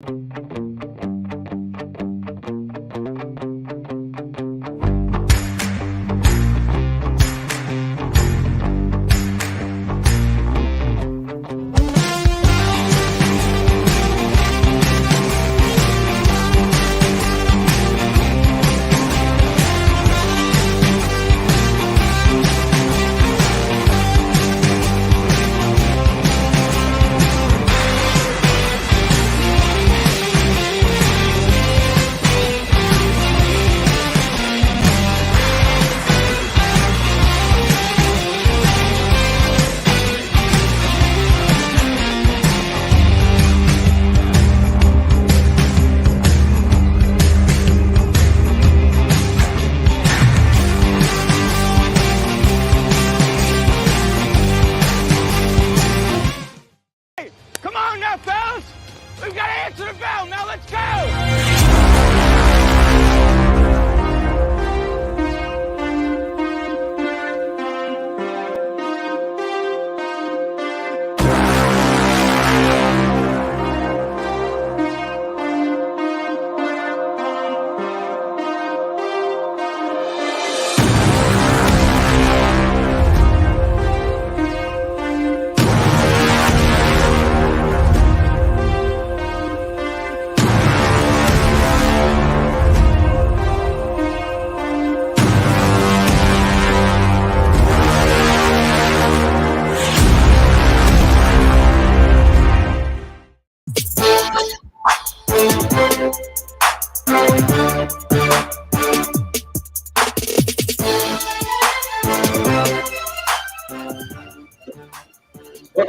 Welcome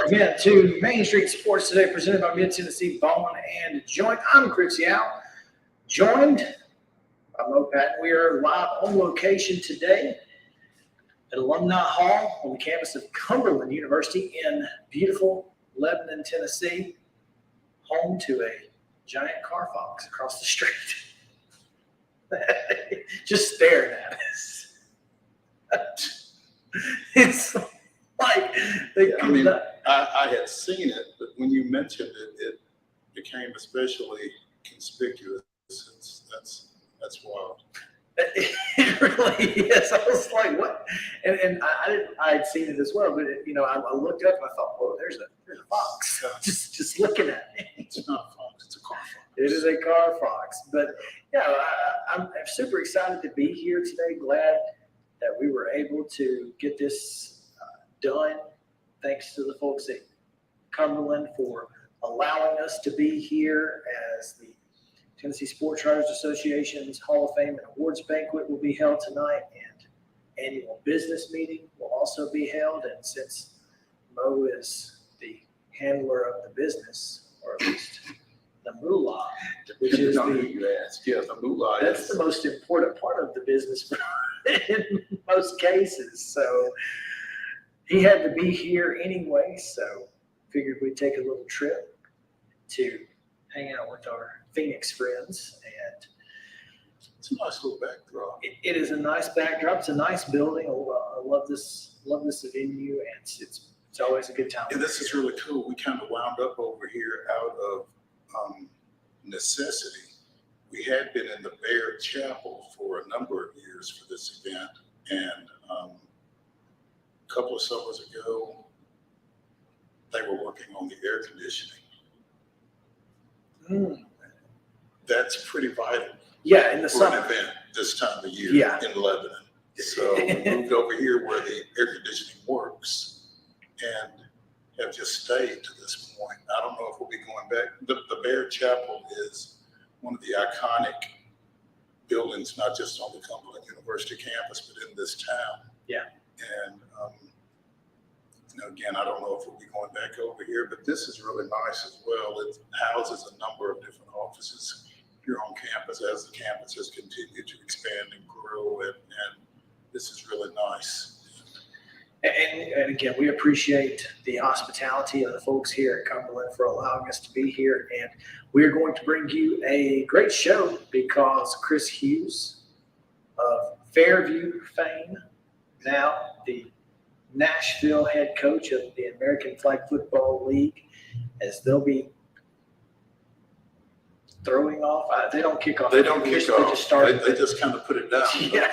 again to Main Street Sports Today, presented by Mid-Tennessee Bone and Joint. I'm Chris Yow, joined by Mo Patton. We are live on location today at Alumni Hall on the campus of Cumberland University in beautiful Lebanon, Tennessee, home to a giant car fox across the street. Just staring at us. It's like they could not. I had seen it, but when you mentioned it, it became especially conspicuous. That's wild. It really is. I was like, what? And I had seen it as well, but I looked up and I thought, oh, there's a fox. Just looking at it. It's not a fox. It's a car fox. It is a car fox. But yeah, I'm super excited to be here today. Glad that we were able to get this done. Thanks to the folks at Cumberland for allowing us to be here as the Tennessee Sports Writers Association's Hall of Fame and Awards Banquet will be held tonight, and annual business meeting will also be held. And since Mo is the handler of the business, or at least the moolah, which is the moolah. That's the most important part of the business in most cases. So he had to be here anyway, so figured we'd take a little trip to hang out with our Phoenix friends. And it's a nice little backdrop. It is a nice backdrop. It's a nice building. I love this venue, and it's always a good time. And this is really cool. We kind of wound up over here out of necessity. We had been in the Bear Chapel for a number of years for this event, and a couple of summers ago, they were working on the air conditioning. That's pretty vital. Yeah, in the for summer. An event this time of year in Lebanon. So we moved over here where the air conditioning works and have just stayed to this point. I don't know if we'll be going back. The Bear Chapel is one of the iconic buildings, not just on the Cumberland University campus, but in this town. Yeah. And again, I don't know if we'll be going back over here, but this is really nice as well. It houses a number of different offices here on campus as the campus has continued to expand and grow, and this is really nice. And again, we appreciate the hospitality of the folks here at Cumberland for allowing us to be here. And we're going to bring you a great show because Chris Hughes of Fairview fame, now the Nashville head coach of the American Flag Football League, as they'll be throwing off. They don't kick off. They don't kick They off. just start. They just kind of put it down. Yeah.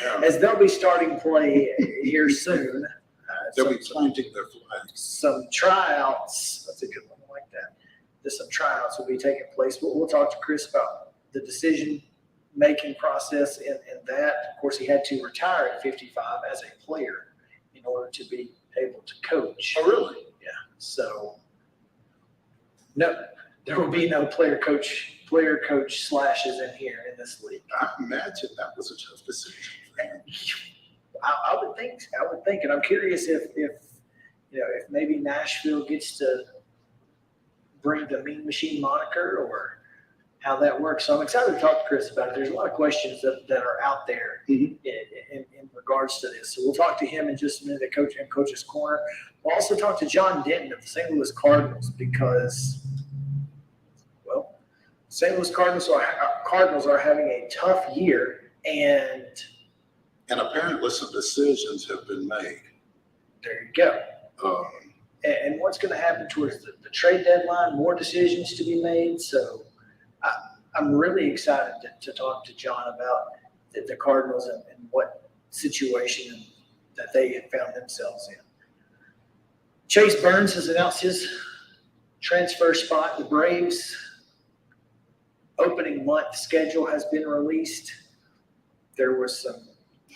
Yeah. As they'll be starting play here soon. They'll be planting their flags. Some tryouts. That's a good one. I like that. There's some tryouts will be taking place. We'll talk to Chris about the decision-making process in that. Of course, he had to retire at 55 as a player in order to be able to coach. Oh, really? Yeah. So, no, there will be no player coach slashes in here in this league. I imagine that was a tough decision. I would think, and I'm curious if maybe Nashville gets to bring the Mean Machine moniker or how that works. So I'm excited to talk to Chris about it. There's a lot of questions that are out there in regards to this. So we'll talk to him in just a minute at Coach's Corner. We'll also talk to John Denton of the St. Louis Cardinals because, well, St. Louis Cardinals are having a tough year, and apparently some decisions have been made. there you go. And what's going to happen towards the trade deadline, more decisions to be made. So I'm really excited to talk to John about the Cardinals and what situation that they have found themselves in. Chase Burns has announced his transfer spot. The Braves opening month schedule has been released. There was some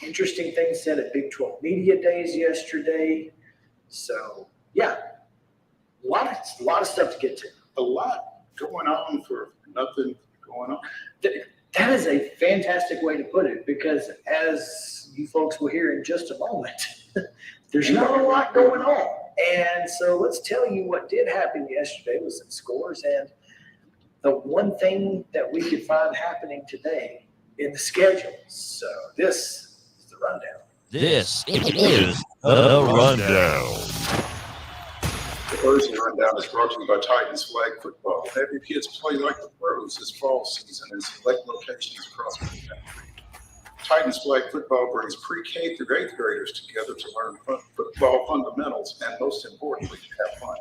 interesting things said at Big 12 Media Days yesterday. So, yeah, a lot of stuff to get to. A lot going on for nothing going on. That is a fantastic way to put it because as you folks will hear in just a moment, there's not a lot going on. And so let's tell you what did happen yesterday with some scores. And the one thing that we could find happening today in the schedule. So this is the rundown. This is the rundown. The Thursday rundown is brought to you by Titans Flag Football. Have your kids play like the pros this fall season in select locations across the country. Titans Flag Football brings pre-K through 8th graders together to learn football fundamentals and, most importantly, to have fun.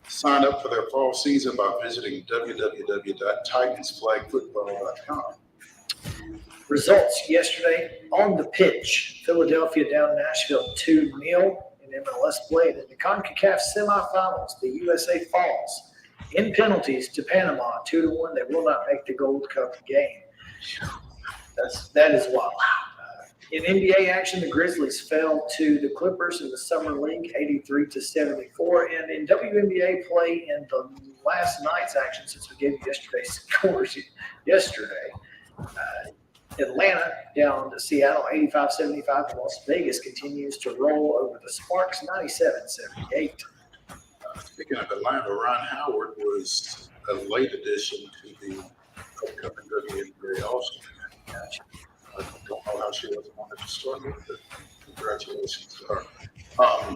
Sign up for their fall season by visiting www.titansflagfootball.com. Results yesterday on the pitch. Philadelphia down Nashville 2-0 in MLS play. In the CONCACAF semifinals, the USA falls in penalties to Panama 2-1. They will not make the Gold Cup game. That is wild. In NBA action, the Grizzlies fell to the Clippers in the Summer League 83-74. And in WNBA play in the last night's action, since we gave you yesterday's scores yesterday, Atlanta down to Seattle 85-75. Las Vegas continues to roll over the Sparks 97-78. Speaking of Atlanta, Ron Howard was a late addition to the upcoming WNBA All-Star. I don't know how she was the one that started, but congratulations to her.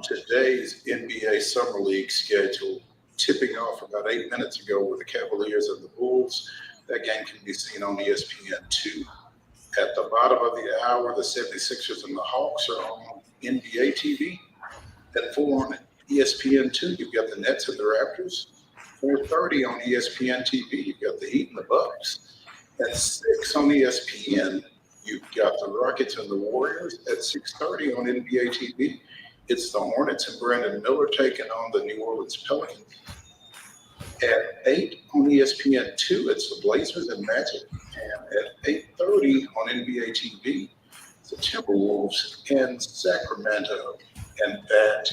Today's NBA Summer League schedule tipping off about 8 minutes ago with the Cavaliers and the Bulls. That game can be seen on ESPN2. At the bottom of the hour, the 76ers and the Hawks are on NBA TV. At 4 on ESPN2, you've got the Nets and the Raptors. 4:30 on ESPN TV, you've got the Heat and the Bucks. At 6 on ESPN, you've got the Rockets and the Warriors. At 6:30 on NBA TV, it's the Hornets and Brandon Miller taking on the New Orleans Pelicans. At 8 on ESPN2, it's the Blazers and Magic. And at 8:30 on NBA TV, it's the Timberwolves and Sacramento. And that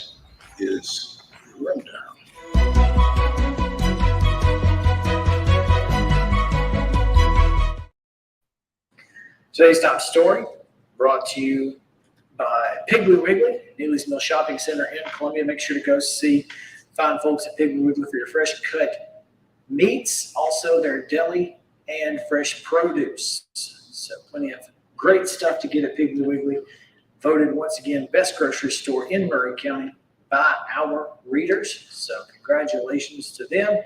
is the rundown. Today's top story brought to you by Piggly Wiggly, Neely's Mill Shopping Center in Columbia. Make sure to go see fine folks at Piggly Wiggly for your fresh cut meats, also their deli and fresh produce. So plenty of great stuff to get at Piggly Wiggly. Voted once again best grocery store in Murray County by our readers. So congratulations to them.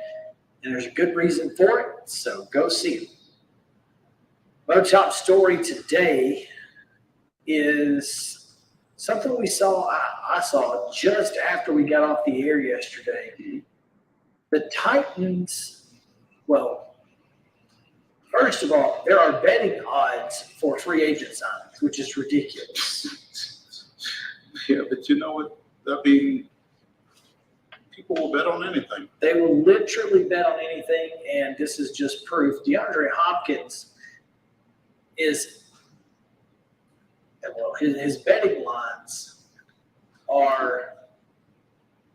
And there's a good reason for it. So go see them. My top story today is something we saw, I saw just after we got off the air yesterday. The Titans, well, First of all, there are betting odds for free agent signings, which is ridiculous. Yeah, but you know what? I mean, people will bet on anything. They will literally bet on anything, and this is just proof. DeAndre Hopkins is, well, his betting lines are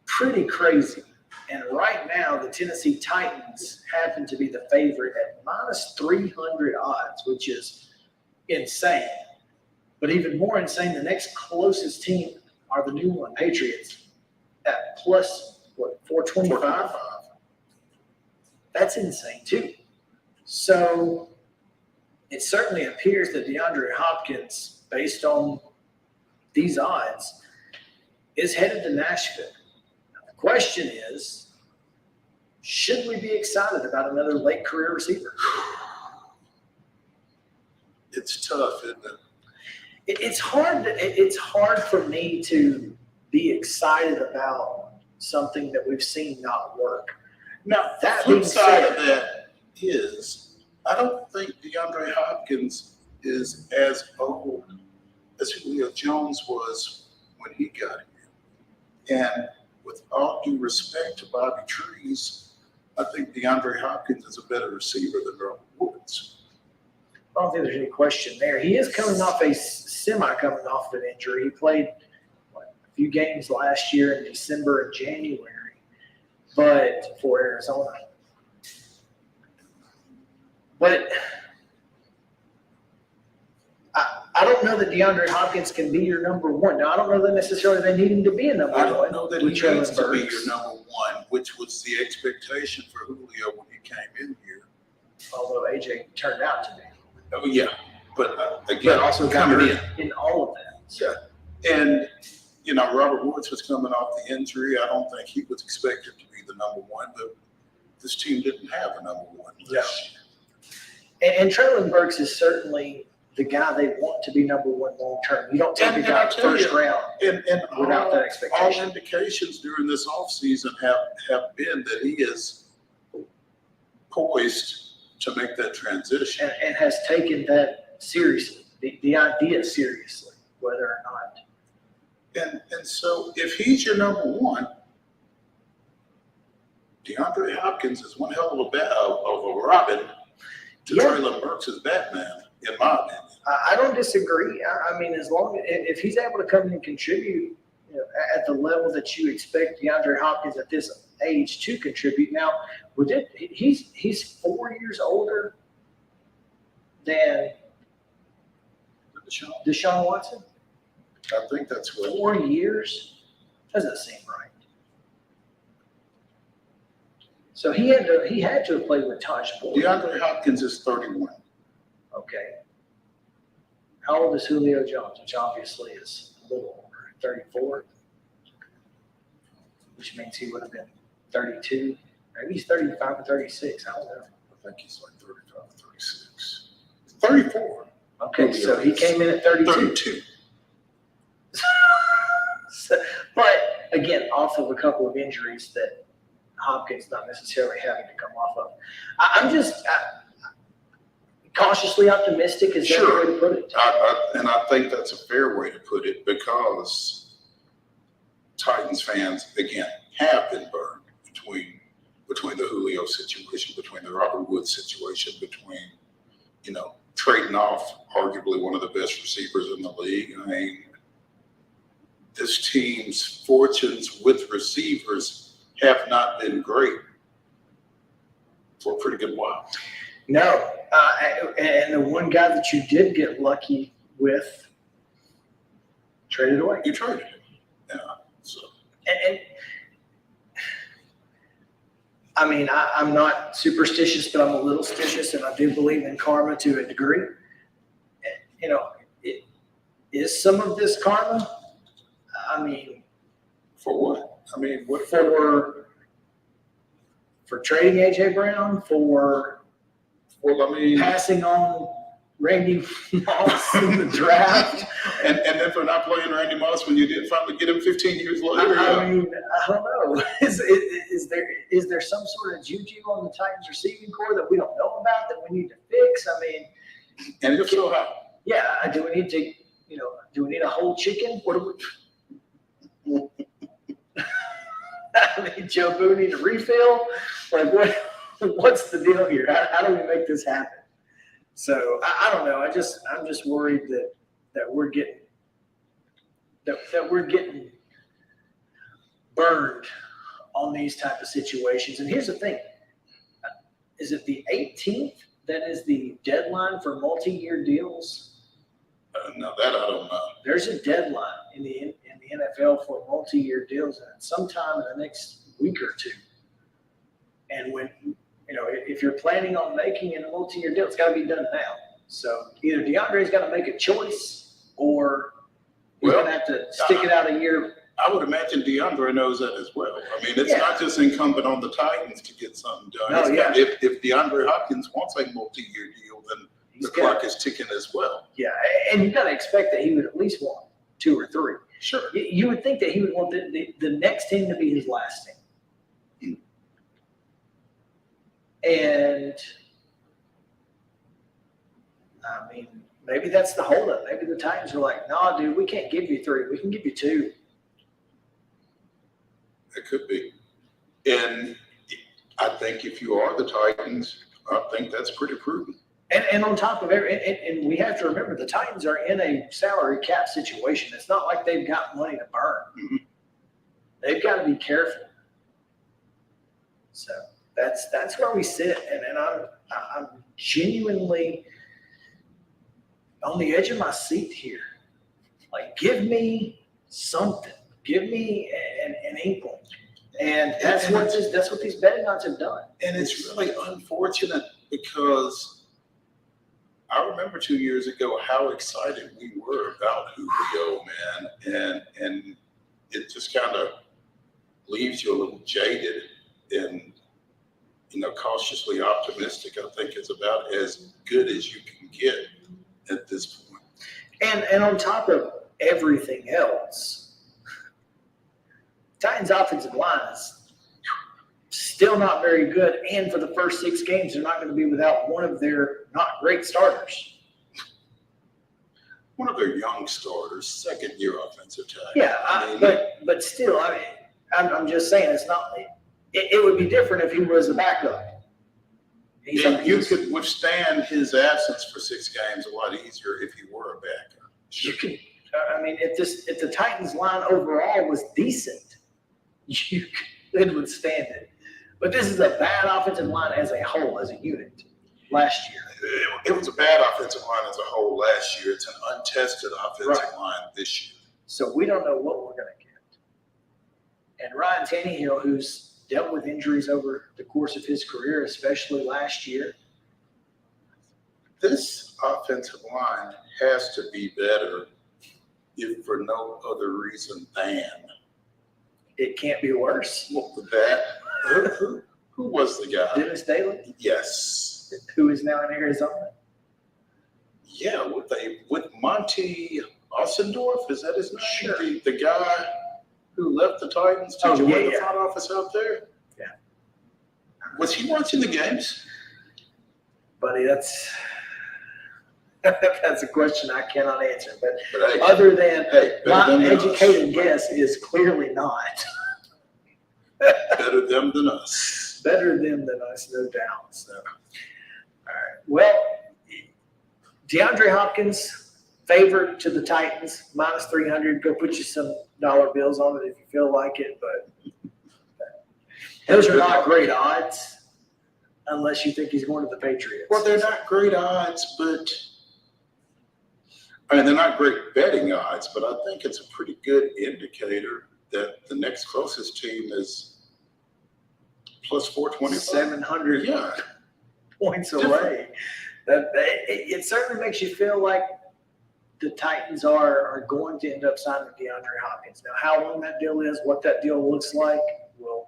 pretty crazy. And right now, the Tennessee Titans happen to be the favorite at minus 300 odds, which is insane. But even more insane, the next closest team are the New England Patriots at plus, 425? That's insane, too. So it certainly appears that DeAndre Hopkins, based on these odds, is headed to Nashville. Now, the question is, should we be excited about another late career receiver? It's tough, isn't it? It's hard for me to be excited about something that we've seen not work. Now, That the flip being side said- of that is, I don't think DeAndre Hopkins is as old as Julio Jones was when he got here. And with all due respect to Bobby Trees, I think DeAndre Hopkins is a better receiver than Robert Woods. I don't think there's any question there. He is coming off coming off an injury. He played a few games last year in December and January, but for Arizona. But I don't know that DeAndre Hopkins can be your number one. Now, I don't know that necessarily they need him to be a number one. I don't know that he with needs Traylon to be Burks. your number one, which was the expectation for Julio when he came in here. Although AJ turned out to be. Oh, yeah, but again, But also got coming hurt in all of that. So. And, you know, Robert Woods was coming off the injury. I don't think he was expected to be the number one, but this team didn't have a number one. Yeah. And Traylon Burks is certainly the guy they want to be number one long term. You don't take a guy first round And without that all expectation. indications during this offseason have been that he is poised to make that transition. And has taken that seriously, the idea seriously, whether or not. And so if he's your number one, DeAndre Hopkins is one hell of a Robin to Yeah. Traylon Burks' Batman, in my opinion. I don't disagree. I mean, as long if he's able to come in and contribute, you know, at the level that you expect DeAndre Hopkins at this age to contribute. Now, he's 4 years older than Deshaun Watson. I think that's what. 4 years doesn't seem right. So he had to have played with Taj Boyd. DeAndre Hopkins is 31. Okay. How old is Julio Jones? Which obviously is a little older, 34, which means he would have been 32. Maybe he's 35 or 36. I don't know. I think he's like 35 or 36. 34. Okay, so he came in at 32. 32. But again, off of a couple of injuries that Hopkins not necessarily having to come off of. I'm just cautiously optimistic. Is that the way to put it? And I think that's a fair way to put it because Titans fans, again, have been burned between the Julio situation, between the Robert Woods situation, between, you know, trading off arguably one of the best receivers in the league. I mean, this team's fortunes with receivers have not been great for a pretty good while. No. And the one guy that you did get lucky with traded away. You traded him. Yeah. So And I mean, I'm not superstitious, but I'm a little stitious, and I do believe in karma to a degree. You know, is some of this karma? I mean, for what? I mean, what for trading A.J. Brown, for passing on Randy Moss in the draft. and then for not playing Randy Moss when you did finally get him 15 years later. I mean, I don't know. Is there some sort of juju on the Titans receiving core that we don't know about that we need to fix? fix? I mean, And if so, how? yeah, do we need to, do we need a whole chicken? What do we? I mean, Joe Boo need a refill? Like, what's the deal here? How do we make this happen? So I don't know. I'm just worried that we're getting burned on these type of situations. And here's the thing: is it the 18th that is the deadline for multi-year deals? No, that I don't know. There's a deadline in the NFL for multi-year deals, and sometime in the next week or two. And when if you're planning on making a multi-year deal, it's got to be done now. So either DeAndre's got to make a choice, or we're going to have to stick it out a year. I would imagine DeAndre knows that as well. I mean, it's not just incumbent on the Titans to get something done. No, If DeAndre Hopkins wants a multi-year deal, then the clock is ticking as well. Yeah, and you got to expect that he would at least want 2 or 3. Sure. You would think that he would want the next team to be his last team. And, I mean, maybe that's the holdup. Maybe the Titans are like, no, dude, we can't give you 3. We can give you 2. It could be. And I think if you are the Titans, I think that's pretty prudent. And on top of and we have to remember, the Titans are in a salary cap situation. It's not like they've got money to burn. Mm-hmm. They've got to be careful. So that's where we sit. And I'm genuinely on the edge of my seat here. Like, give me something. Give me an inkling. And that's what these betting odds have done. And it's really unfortunate because I remember 2 years ago how excited we were about Julio, man, and it just kind of leaves you a little jaded and cautiously optimistic. I think is about as good as you can get at this point. And on top of everything else, Titans' offensive line is still not very good, and for the first 6 games, they're not going to be without one of their not great starters. One of their young starters, second-year offensive tackle. Yeah, but still, I mean, I'm just saying it's not. It would be different if he was a backup. You could withstand his absence for 6 games a lot easier if he were a backup. You could. I mean, if the Titans' line overall was decent, you could withstand it. But this is a bad offensive line as a whole, as a unit, last year. It was a bad offensive line as a whole last year. It's an untested offensive line this year. So we don't know what we're going to get. And Ryan Tannehill, who's dealt with injuries over the course of his career, especially last year. This offensive line has to be better if for no other reason than. It can't be worse. Well, who was the guy? Dennis Daly? Yes. Who is now in Arizona? Yeah, with Monty Ossendorf, is that his name? Sure. The guy who left the Titans to join the front office out there? Yeah. Was he watching the games? Buddy, that's a question I cannot answer. But hey, other than my educated us. Guess is clearly not. Better them than us. Better them than us, no doubt. So, all right. Well, DeAndre Hopkins, favored to the Titans, minus 300. Go put you some dollar bills on it if you feel like it. But those are not great odds unless you think he's going to the Patriots. Well, they're not great odds, but they're not great betting odds, but I think it's a pretty good indicator that the next closest team is plus 425. 700 points away. It certainly makes you feel like the Titans are going to end up signing DeAndre Hopkins. Now, how long that deal is, what that deal looks like, we'll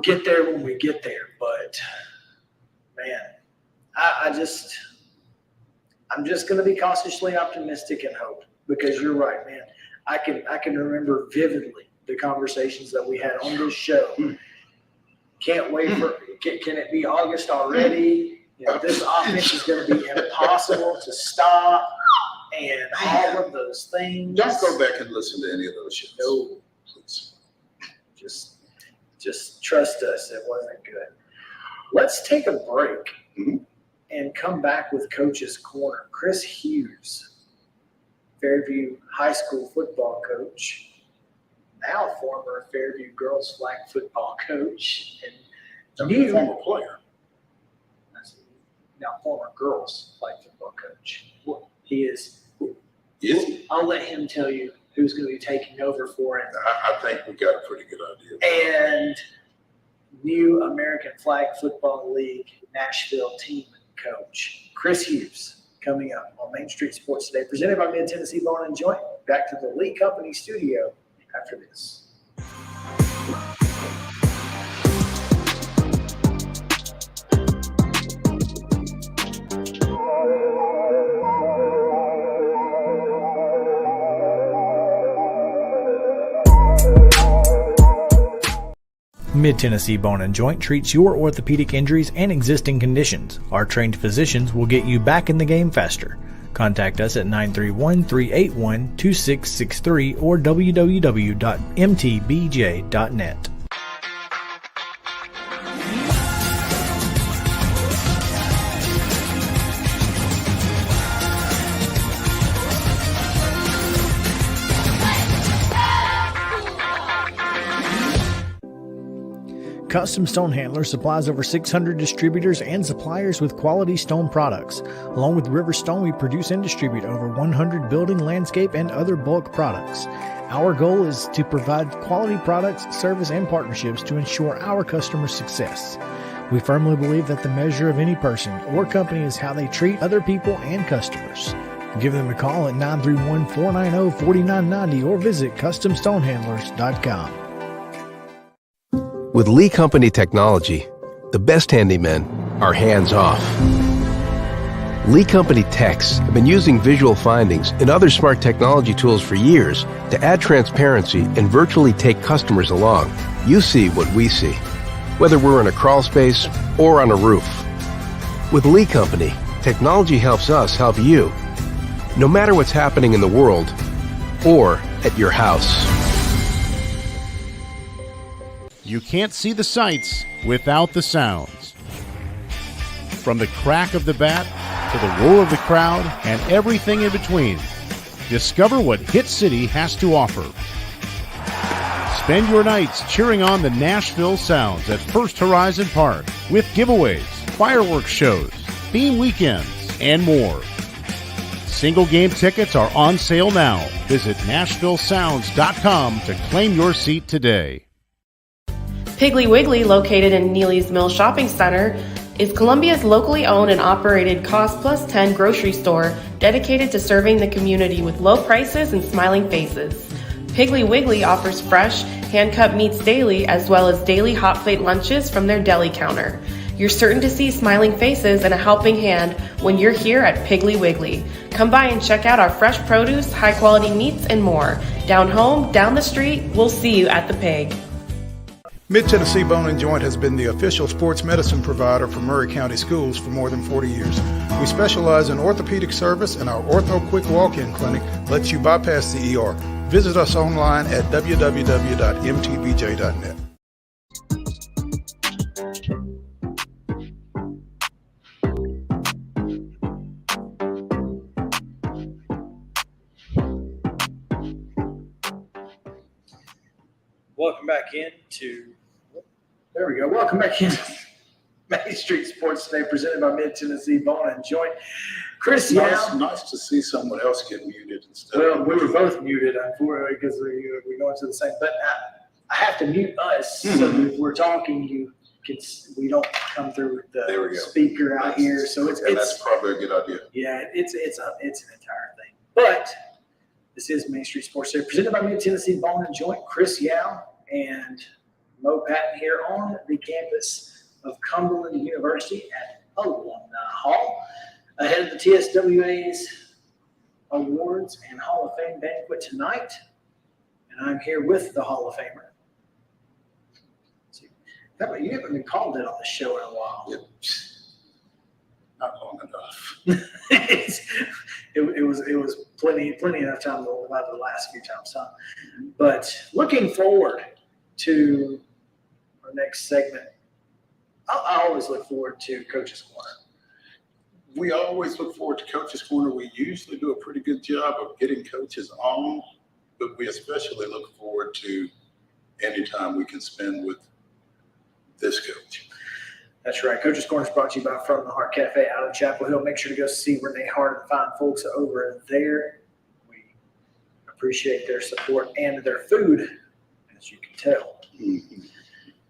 get there when we get there. But, man, I'm just going to be cautiously optimistic and hope, because you're right, man. I can remember vividly the conversations that we had on this show. Can't wait for – can it be August already? This offense is going to be impossible to stop, and all of those things. Don't go back and listen to any of those shows. No, Please. just trust us. It wasn't good. Let's take a break and come back with Coach's Corner. Chris Hughes, Fairview High School football coach, now former Fairview girls flag football coach, and new former player. Now former girls flag football coach. He is. Is he? I'll let him tell you who's going to be taking over for him. I think we got a pretty good idea. And new American Flag Football League Nashville team coach, Chris Hughes, coming up on Main Street Sports Today, presented by Mid-Tennessee Bone and Joint. Back to the Lee Company studio after this. Mid-Tennessee Bone and Joint treats your orthopedic injuries and existing conditions. Our trained physicians will get you back in the game faster. Contact us at 931-381-2663 or www.mtbj.net. Custom Stone Handler supplies over 600 distributors and suppliers with quality stone products. Along with River Stone, we produce and distribute over 100 building, landscape, and other bulk products. Our goal is to provide quality products, service, and partnerships to ensure our customers' success. We firmly believe that the measure of any person or company is how they treat other people and customers. Give them a call at 931-490-4990 or visit CustomStonehandlers.com. With Lee Company technology, the best handymen are hands-off. Lee Company techs have been using visual findings and other smart technology tools for years to add transparency and virtually take customers along. You see what we see, whether we're in a crawl space or on a roof. With Lee Company, technology helps us help you, no matter what's happening in the world or at your house. You can't see the sights without the sounds. From the crack of the bat to the roar of the crowd and everything in between, discover what Hit City has to offer. Spend your nights cheering on the Nashville Sounds at First Horizon Park with giveaways, fireworks shows, theme weekends, and more. Single game tickets are on sale now. Visit NashvilleSounds.com to claim your seat today. Piggly Wiggly, located in Neely's Mill Shopping Center, is Columbia's locally owned and operated Cost Plus 10 grocery store dedicated to serving the community with low prices and smiling faces. Piggly Wiggly offers fresh, hand-cut meats daily as well as daily hot plate lunches from their deli counter. You're certain to see smiling faces and a helping hand when you're here at Piggly Wiggly. Come by and check out our fresh produce, high-quality meats, and more. Down home, down the street, we'll see you at the Pig. Mid-Tennessee Bone & Joint has been the official sports medicine provider for Maury County Schools for more than 40 years. We specialize in orthopedic service, and our Ortho Quick Walk-In Clinic lets you bypass the ER. Visit us online at www.mtbj.net. Welcome back into. There we go. Welcome back in Main Street Sports Today, presented by Mid-Tennessee Bone and Joint. Chris Yow. Nice to see someone else get muted instead. Well, we were both muted, unfortunately, because we go into the same. But I have to mute us, so if we're talking, we don't come through the speaker out here. So that's probably a good idea. Yeah, it's an entire thing. But this is Main Street Sports Today, presented by Mid-Tennessee Bone and Joint. Chris Yow and Mo Patton here on the campus of Cumberland University at Alumni Hall, ahead of the TSWA's Awards and Hall of Fame banquet tonight. And I'm here with the Hall of Famer. You haven't been called it on the show in a while. Yep. It was plenty enough time to about the last few times, huh? But looking forward to our next segment, I always look forward to Coach's Corner. We always look forward to Coach's Corner. We usually do a pretty good job of getting coaches on, but we especially look forward to any time we can spend with this coach. That's right. Coach's Corner is brought to you by From the Heart Cafe out in Chapel Hill. Make sure to go see Renee Hart and fine folks over there. We appreciate their support and their food, as you can tell. Mm-hmm.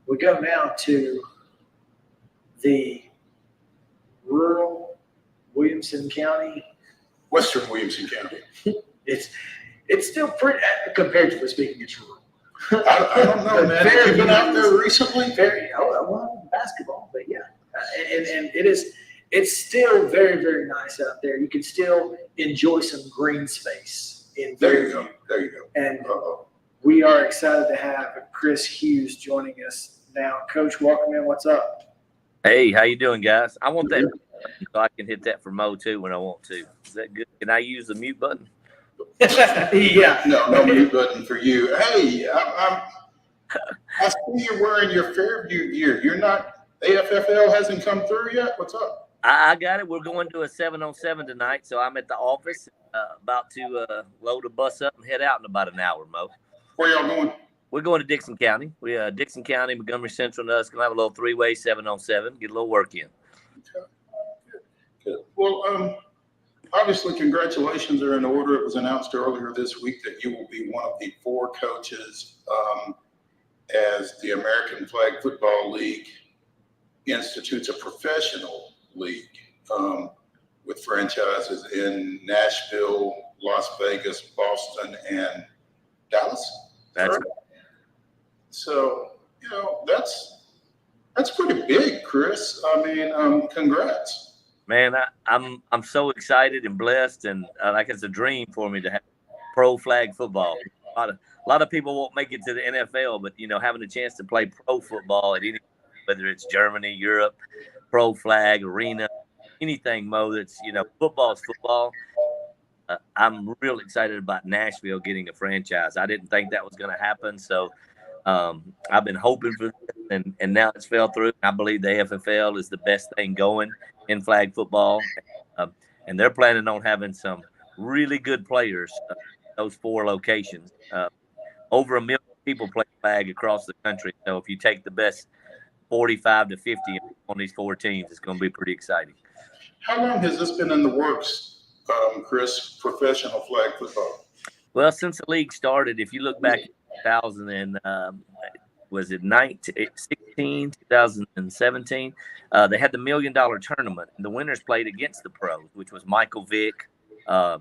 We go now to the rural Williamson County. Western Williamson County. It's still pretty, comparatively speaking, it's rural. I don't know, man. Have you been out there recently? Well, basketball, but yeah. And it's still very, very nice out there. You can still enjoy some green space. There you go. And we are excited to have Chris Hughes joining us now. Coach, welcome in. What's up? Hey, how you doing, guys? I want that so I can hit that for Mo too when I want to. Is that good? Can I use the mute button? Yeah. No mute button for you. Hey, I see you're wearing your Fairview gear. You're not, AFFL hasn't come through yet? What's up? I got it. We're going to a 7-on-7 tonight, so I'm at the office about to load a bus up and head out in about an hour, Mo. Where y'all going? We're going to Dixon County. Dixon County, Montgomery Central, and us going to have a little three-way 7-on-7, get a little work in. Okay. Good. Well, obviously, congratulations are in order. It was announced earlier this week that you will be one of the 4 coaches as the American Flag Football League institutes a professional league with franchises in Nashville, Las Vegas, Boston, and Dallas. That's right? So, that's pretty big, Chris. I mean, congrats. Man, I'm so excited and blessed, and like it's a dream for me to have pro flag football. A lot of people won't make it to the NFL, but having a chance to play pro football at any, whether it's Germany, Europe, pro flag, arena, anything, Mo, that's football's football. I'm real excited about Nashville getting a franchise. I didn't think that was going to happen, so I've been hoping for this, and now it's fell through. I believe the AFFL is the best thing going in flag football, and they're planning on having some really good players in those 4 locations. Over 1 million people play flag across the country, so if you take the best 45 to 50 on these 4 teams, it's going to be pretty exciting. How long has this been in the works, Chris, professional flag football? Well, since the league started, if you look back at 2000 and was it 2016, 2017? They had the $1 million tournament, and the winners played against the pros, which was Michael Vick,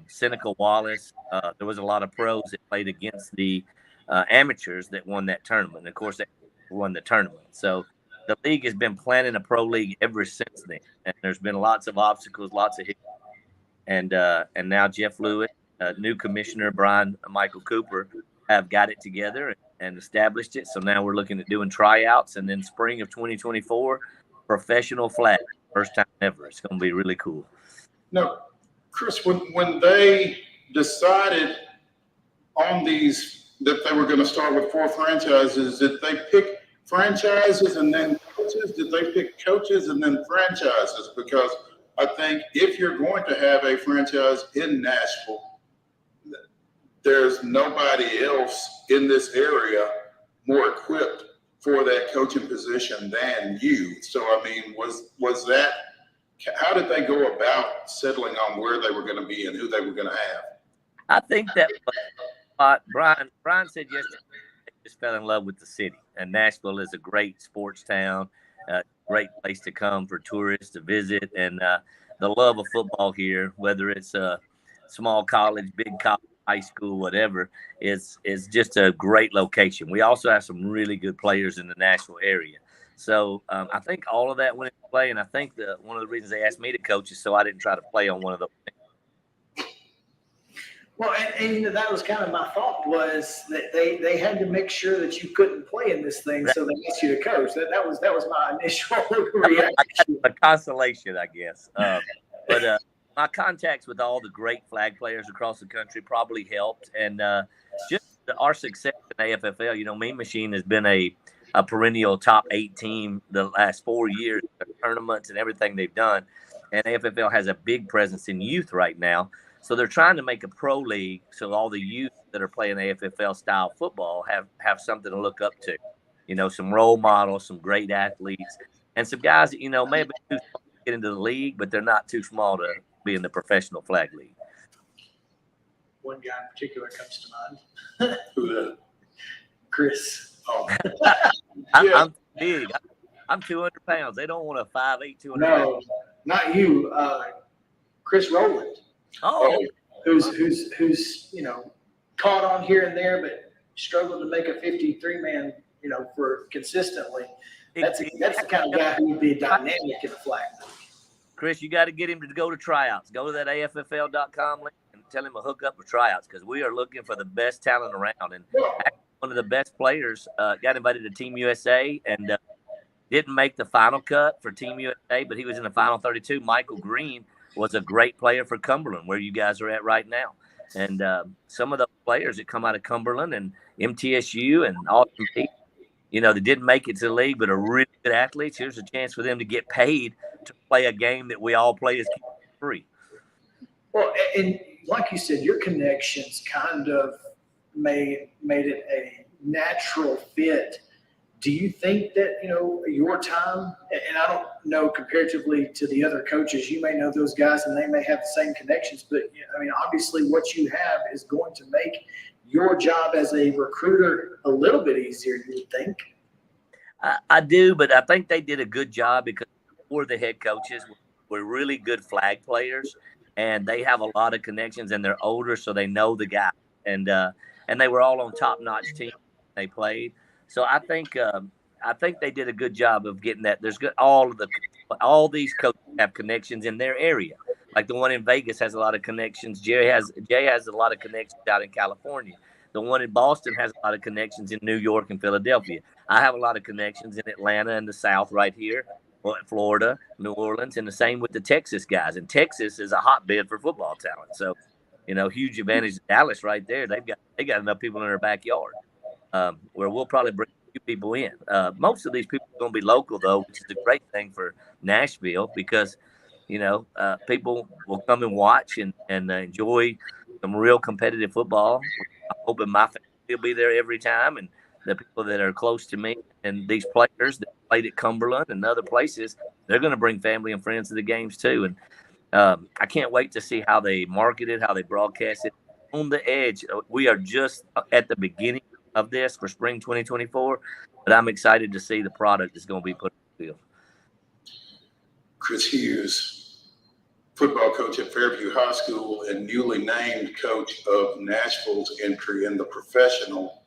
Seneca Wallace. There was a lot of pros that played against the amateurs that won that tournament. And of course, they won the tournament. So the league has been planning a pro league ever since then, and there's been lots of obstacles, lots of hiccups. And now Jeff Lewis, new commissioner Michael Cooper, have got it together and established it. So now we're looking at doing tryouts, and then spring of 2024, professional flag, first time ever. It's going to be really cool. Now, Chris, when they decided on these that they were going to start with 4 franchises, did they pick franchises and then coaches? Did they pick coaches and then franchises? Because I think if you're going to have a franchise in Nashville, there's nobody else in this area more equipped for that coaching position than you. So, I mean, was that, how did they go about settling on where they were going to be and who they were going to have? I think that Brian said yesterday they just fell in love with the city. And Nashville is a great sports town, great place to come for tourists to visit. And the love of football here, whether it's a small college, big college, high school, whatever, is just a great location. We also have some really good players in the Nashville area. So I think all of that went into play, and I think one of the reasons they asked me to coach is so I didn't try to play on one of those things. Well, and that was kind of my thought, was that they had to make sure that you couldn't play in this thing, so they asked you to coach. That was my initial reaction. A consolation, I guess. But my contacts with all the great flag players across the country probably helped, and just our success in AFFL. You know, Mean Machine has been a perennial top 8 team the last 4 years, tournaments and everything they've done. And AFFL has a big presence in youth right now. So they're trying to make a pro league so all the youth that are playing AFFL style football have something to look up to. You know, some role models, some great athletes, and some guys that, you know, maybe too small to get into the league, but they're not too small to be in the professional flag league. One guy in particular comes to mind. Who that? Chris. Oh. I'm big. I'm 200 pounds. They don't want a 5'8", 200 No, pounds. not you. Chris Rowland. Oh, Who's you know, caught on here and there, but struggled to make a 53-man, you know, for consistently. That's the kind of guy who would be dynamic in a flag league. Chris, you got to get him to go to tryouts. Go to that AFFL.com link and tell him to hook up with tryouts, because we are looking for the best talent around. And one of the best players got invited to Team USA and didn't make the final cut for Team USA, but he was in the final 32. Michael Green was a great player for Cumberland, where you guys are at right now. And some of the players that come out of Cumberland and MTSU and Austin Peay, you know, they didn't make it to the league, but are really good athletes. Here's a chance for them to get paid to play a game that we all play as free. Well, and like you said, your connections kind of made it a natural fit. Do you think that, you know, your time, and I don't know comparatively to the other coaches, you may know those guys and they may have the same connections, but I mean, obviously what you have is going to make your job as a recruiter a little bit easier, you would think. I do, but I think they did a good job because 4 of the head coaches were really good flag players, and they have a lot of connections, and they're older, so they know the guy. And they were all on top-notch teams they played. So I think they did a good job of getting that. There's good all these coaches have connections in their area. Like the one in Vegas has a lot of connections. Jay has a lot of connections out in California. The one in Boston has a lot of connections in New York and Philadelphia. I have a lot of connections in Atlanta and the South right here, Florida, New Orleans, and the same with the Texas guys. And Texas is a hotbed for football talent. So, you know, huge advantage to Dallas right there. They got enough people in their backyard. Where we'll probably bring a few people in. Most of these people are going to be local, though, which is a great thing for Nashville because, you know, people will come and watch and enjoy some real competitive football. I'm hoping my family will be there every time, and the people that are close to me and these players that played at Cumberland and other places, they're going to bring family and friends to the games too. And I can't wait to see how they market it, how they broadcast it. On the edge, we are just at the beginning of this for spring 2024, but I'm excited to see the product that's going to be put in the field. Chris Hughes, football coach at Fairview High School and newly named coach of Nashville's entry in the professional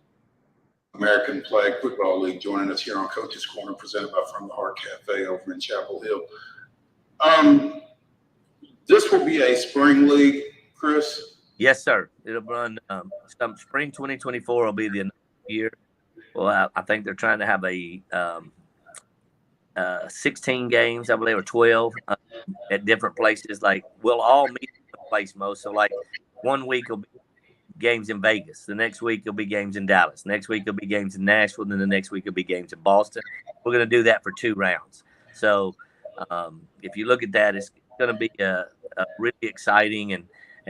American Flag Football League, joining us here on Coach's Corner, presented by From the Heart Cafe over in Chapel Hill. This will be a spring league, Chris? Yes, sir. It'll run spring 2024 will be the year. Well, I think they're trying to have a 16 games, I believe, or 12 at different places. Like, we'll all meet in a place most. So, like, 1 week will be games in Vegas. The next week will be games in Dallas. Next week will be games in Nashville. Then the next week will be games in Boston. We're going to do that for 2 rounds. So, if you look at that, it's going to be a really exciting and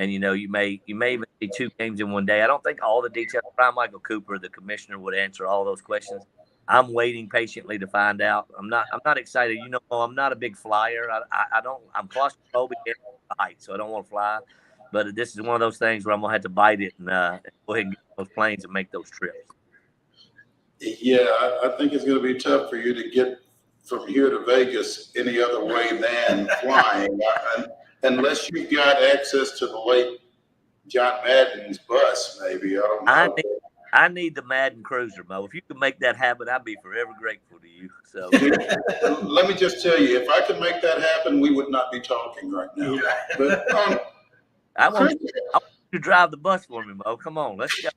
you know, you may even see 2 games in one day. I don't think all the details. Brian Michael Cooper, the commissioner, would answer all those questions. I'm waiting patiently to find out. I'm not excited. You know, I'm not a big flyer. I'm claustrophobic at height, so I don't want to fly. But this is one of those things where I'm gonna have to bite it and go ahead and get those planes and make those trips. Yeah, I think it's going to be tough for you to get from here to Vegas any other way than flying. Unless you've got access to the late John Madden's bus, maybe. I don't know. I need the Madden Cruiser, Mo. If you can make that happen, I'd be forever grateful to you. So let me just tell you, if I could make that happen, we would not be talking right now. But I want you to drive the bus for me, Mo. Come on, let's go.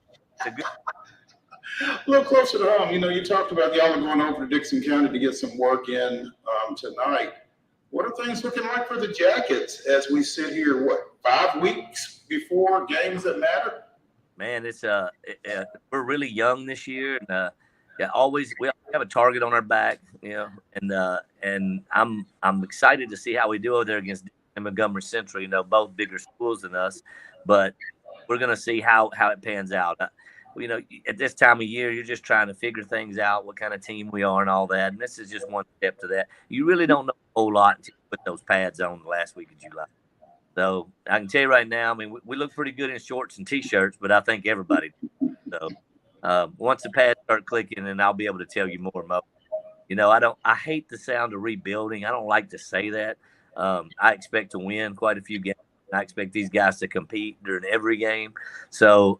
A little closer to home. You know, you talked about y'all are going over to Dixon County to get some work in tonight. What are things looking like for the Jackets as we sit here, 5 weeks before games that matter? Man, it's we're really young this year, and we always have a target on our back, and I'm excited to see how we do over there against Montgomery Central. Both bigger schools than us, but we're gonna see how it pans out. At this time of year, you're just trying to figure things out, what kind of team we are and all that. And this is just one step to that. You really don't know a whole lot until you put those pads on the last week of July. So I can tell you right now, I mean, we look pretty good in shorts and T-shirts, but I think everybody does. So once the pads start clicking, then I'll be able to tell you more, Mo. I hate the sound of rebuilding. I don't like to say that. I expect to win quite a few games. I expect these guys to compete during every game. So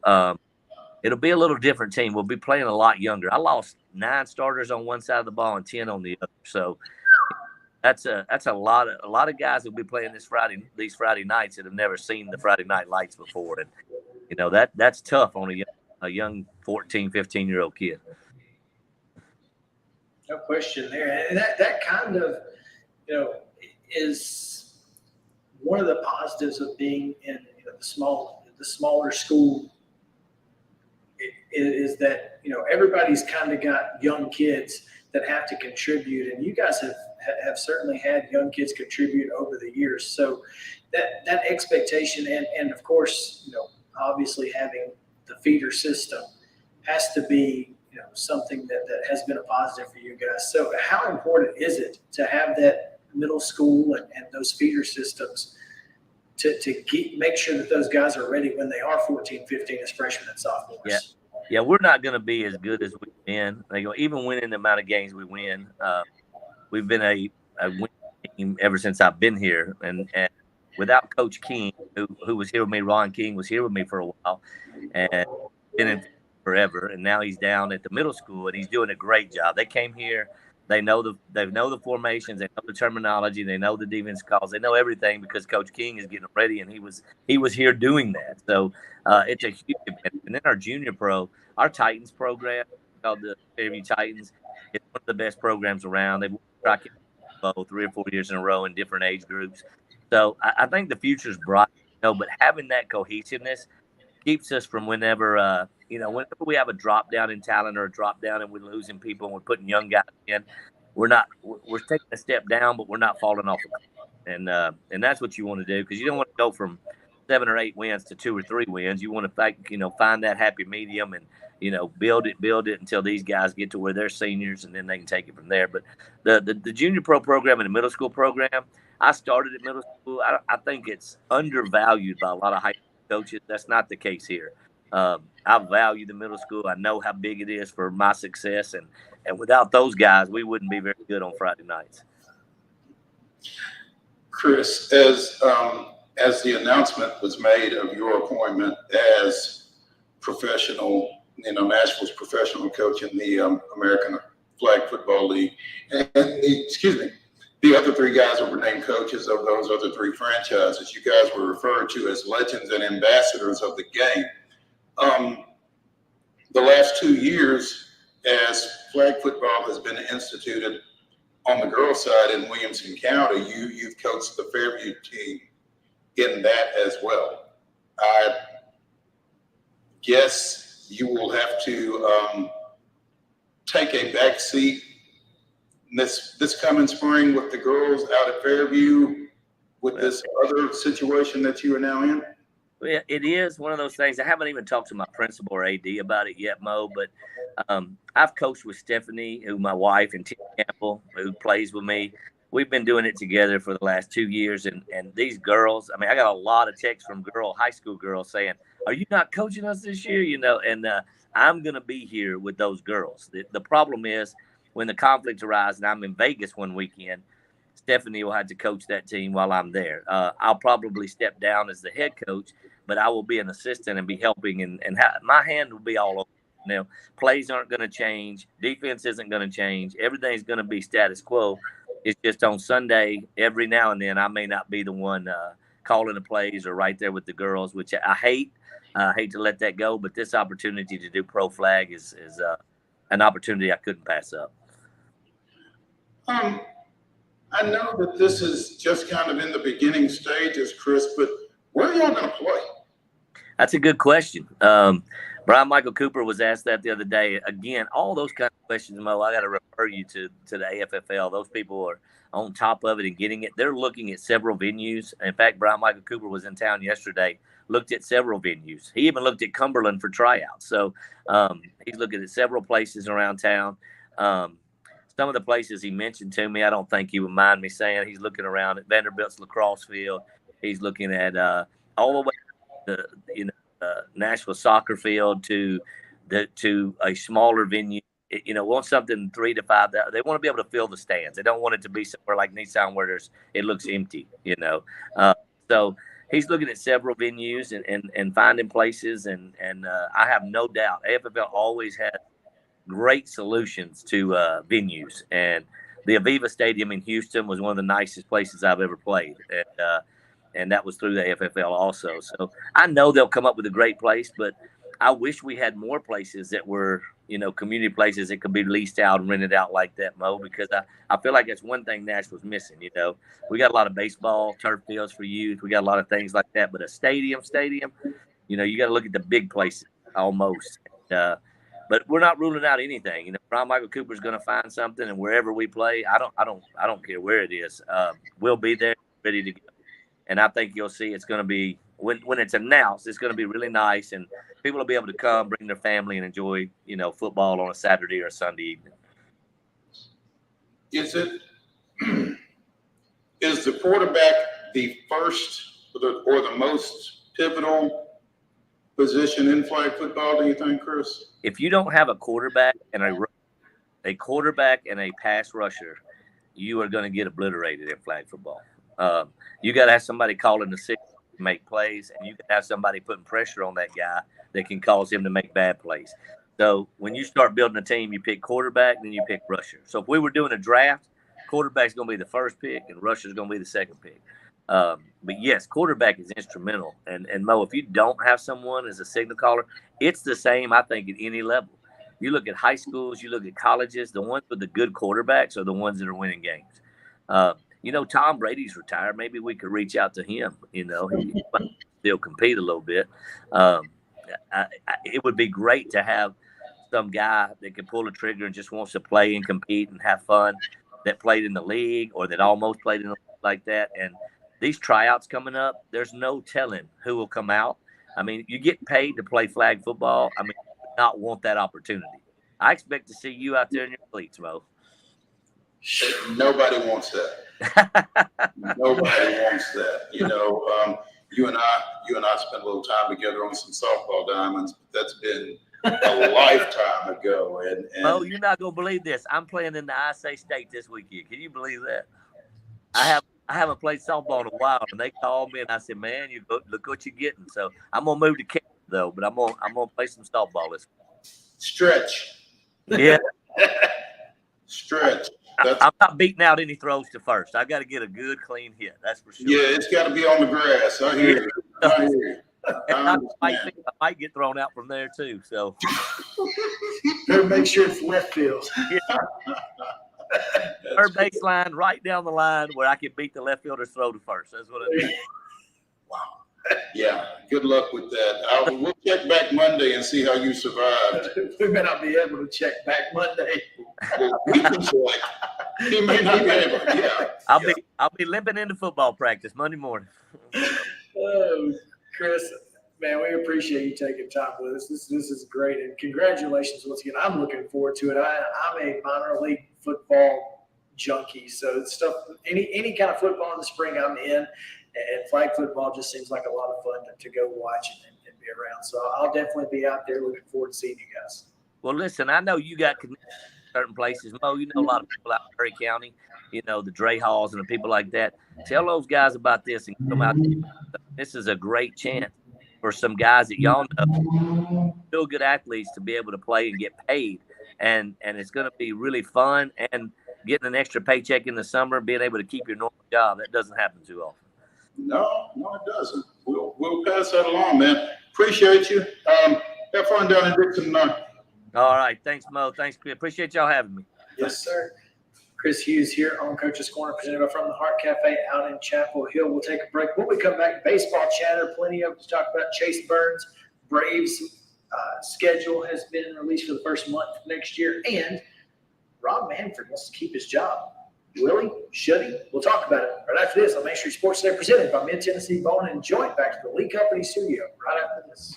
it'll be a little different team. We'll be playing a lot younger. I lost 9 starters on one side of the ball and 10 on the other. So that's a lot of guys who'll be playing these Friday nights that have never seen the Friday night lights before. And that's tough on a young 14, 15-year-old kid. No question there. And that kind of, is one of the positives of being in the smaller school is that, everybody's kind of got young kids that have to contribute. And you guys have certainly had young kids contribute over the years. So that expectation and of course, obviously having the feeder system has to be, something that has been a positive for you guys. So how important is it to have that middle school and those feeder systems to make sure that those guys are ready when they are 14, 15 as freshmen and sophomores? Yeah, we're not going to be as good as we've been. Even winning the amount of games we win, we've been a winning team ever since I've been here. And without Coach King, who was here with me, Ron King was here with me for a while, and been in forever. And now he's down at the middle school, and he's doing a great job. They came here. They know the formations, they know the terminology, they know the defense calls, they know everything because Coach King is getting ready, and he was here doing that. So it's a huge advantage. And then our junior pro, our Titans program called the Fairview Titans, it's one of the best programs around. They've won 3 or 4 years in a row in different age groups. So I think the future's bright. But having that cohesiveness keeps us from whenever we have a drop down in talent or a drop down and we're losing people and we're putting young guys in, we're taking a step down, but we're not falling off. And that's what you want to do, because you don't want to go from 7 or 8 wins to 2 or 3 wins. You want to find that happy medium and build it until these guys get to where they're seniors, and then they can take it from there. But the junior pro program and the middle school program, I started at middle school. I think it's undervalued by a lot of high school coaches. That's not the case here. I value the middle school. I know how big it is for my success, and without those guys, we wouldn't be very good on Friday nights. Chris, as the announcement was made of your appointment as professional, Nashville's professional coach in the American Flag Football League, and the other 3 guys that were named coaches of those other 3 franchises, you guys were referred to as legends and ambassadors of the game. The last 2 years, as flag football has been instituted on the girls' side in Williamson County, you've coached the Fairview team in that as well. I guess you will have to take a back seat this coming spring with the girls out at Fairview with this other situation that you are now in. It is one of those things. I haven't even talked to my principal or AD about it yet, Mo, but I've coached with Stephanie, who my wife, and Tim Campbell, who plays with me. We've been doing it together for the last 2 years, and these girls, I mean, I got a lot of texts from high school girls saying, "Are you not coaching us this year?" And I'm going to be here with those girls. The problem is when the conflict arises, and I'm in Vegas one weekend, Stephanie will have to coach that team while I'm there. I'll probably step down as the head coach, but I will be an assistant and be helping, and my hand will be all over. Plays aren't going to change. Defense isn't going to change. Everything's going to be status quo. It's just on Sunday, every now and then, I may not be the one calling the plays or right there with the girls, which I hate. I hate to let that go, but this opportunity to do pro flag is an opportunity I couldn't pass up. I I know that this is just kind of in the beginning stages, Chris, but where are y'all going to play? That's a good question. Brian Michael Cooper was asked that the other day. Again, all those kind of questions, Mo, I got to refer you to the AFFL. Those people are on top of it and getting it. They're looking at several venues. In fact, Brian Michael Cooper was in town yesterday, looked at several venues. He even looked at Cumberland for tryouts. So he's looking at several places around town. Some of the places he mentioned to me, I don't think he would mind me saying. He's looking around at Vanderbilt's lacrosse field. He's looking at all the way to Nashville soccer field to a smaller venue. Want something 3 to 5. They want to be able to fill the stands. They don't want it to be somewhere like Nissan where it looks empty. So he's looking at several venues and finding places. And I have no doubt AFFL always has great solutions to venues. And the Aviva Stadium in Houston was one of the nicest places I've ever played. And that was through the AFFL also. So I know they'll come up with a great place, but I wish we had more places that were, community places that could be leased out and rented out like that, Mo, because I feel like that's one thing Nashville's missing. We got a lot of baseball, turf fields for youth. We got a lot of things like that, but a stadium, you got to look at the big places almost. But we're not ruling out anything. Brian Michael Cooper's going to find something, and wherever we play, I don't care where it is. We'll be there, ready to go. And I think you'll see it's going to be when it's announced, it's going to be really nice, and people will be able to come, bring their family, and enjoy football on a Saturday or a Sunday evening. Is the quarterback the first or the most pivotal position in flag football? Do you think, Chris? If you don't have a quarterback and a quarterback and a pass rusher, you are going to get obliterated in flag football. You got to have somebody calling the signal to make plays, and you got to have somebody putting pressure on that guy that can cause him to make bad plays. So when you start building a team, you pick quarterback, then you pick rusher. So if we were doing a draft, quarterback's going to be the first pick, and rusher's going to be the second pick. But yes, quarterback is instrumental. And Mo, if you don't have someone as a signal caller, it's the same, I think, at any level. You look at high schools, you look at colleges, the ones with the good quarterbacks are the ones that are winning games. Tom Brady's retired. Maybe we could reach out to him. He might still compete a little bit. It would be great to have some guy that can pull a trigger and just wants to play and compete and have fun, that played in the league or that almost played in the league like that. And these tryouts coming up, there's no telling who will come out. I mean, you get paid to play flag football. I mean, you would not want that opportunity. I expect to see you out there in your cleats, Mo. Nobody wants that. Nobody wants that. You and I spent a little time together on some softball diamonds, but that's been a lifetime ago. And Mo, you're not gonna believe this. I'm playing in the ISA State this weekend. Can you believe that? I haven't played softball in a while, and they called me and I said, "Man, look what you're getting." So I'm gonna move to Canada though, but I'm gonna play some softball this week. Stretch. Yeah. Stretch. I'm not beating out any throws to first. I got to get a good, clean hit. That's for sure. Yeah, it's got to be on the grass. I hear you. I might get thrown out from there too. So better make sure it's left field. Yeah. Third baseline, right down the line where I can beat the left fielder's throw to first. That's what I do. Wow. Yeah. Good luck with that. We'll check back Monday and see how you survived. We may not be able to check back Monday. Well, we can check. He may not be able. Yeah. I'll be limping into football practice Monday morning. Oh, Chris, man, we appreciate you taking time with us. This is great, and congratulations once again. I'm looking forward to it. I'm a minor league football junkie, so stuff any kind of football in the spring, I'm in. And flag football just seems like a lot of fun to go watch and be around. So I'll definitely be out there. Looking forward to seeing you guys. Well, listen, I know you got connections in certain places. Mo, you know a lot of people out in Perry County, the Dre Halls and the people like that. Tell those guys about this and come out. This is a great chance for some guys that y'all know, still good athletes, to be able to play and get paid. And it's going to be really fun, and getting an extra paycheck in the summer, being able to keep your normal job. That doesn't happen too often. No, it doesn't. We'll pass that along, man. Appreciate you. Have fun down in Dixon tonight. All right. Thanks, Mo. Thanks, Chris. Appreciate y'all having me. Yes, sir. Chris Hughes here on Coach's Corner, presented by From the Heart Cafe out in Chapel Hill. We'll take a break. When we come back, baseball chatter, plenty of to talk about. Chase Burns, Braves schedule has been released for the first month next year, and Rob Manfred wants to keep his job. Will he? Should he? We'll talk about it right after this on Main Street Sports Today, presented by Mid-Tennessee Bone and Joint. Back to the Lee Company studio right after this.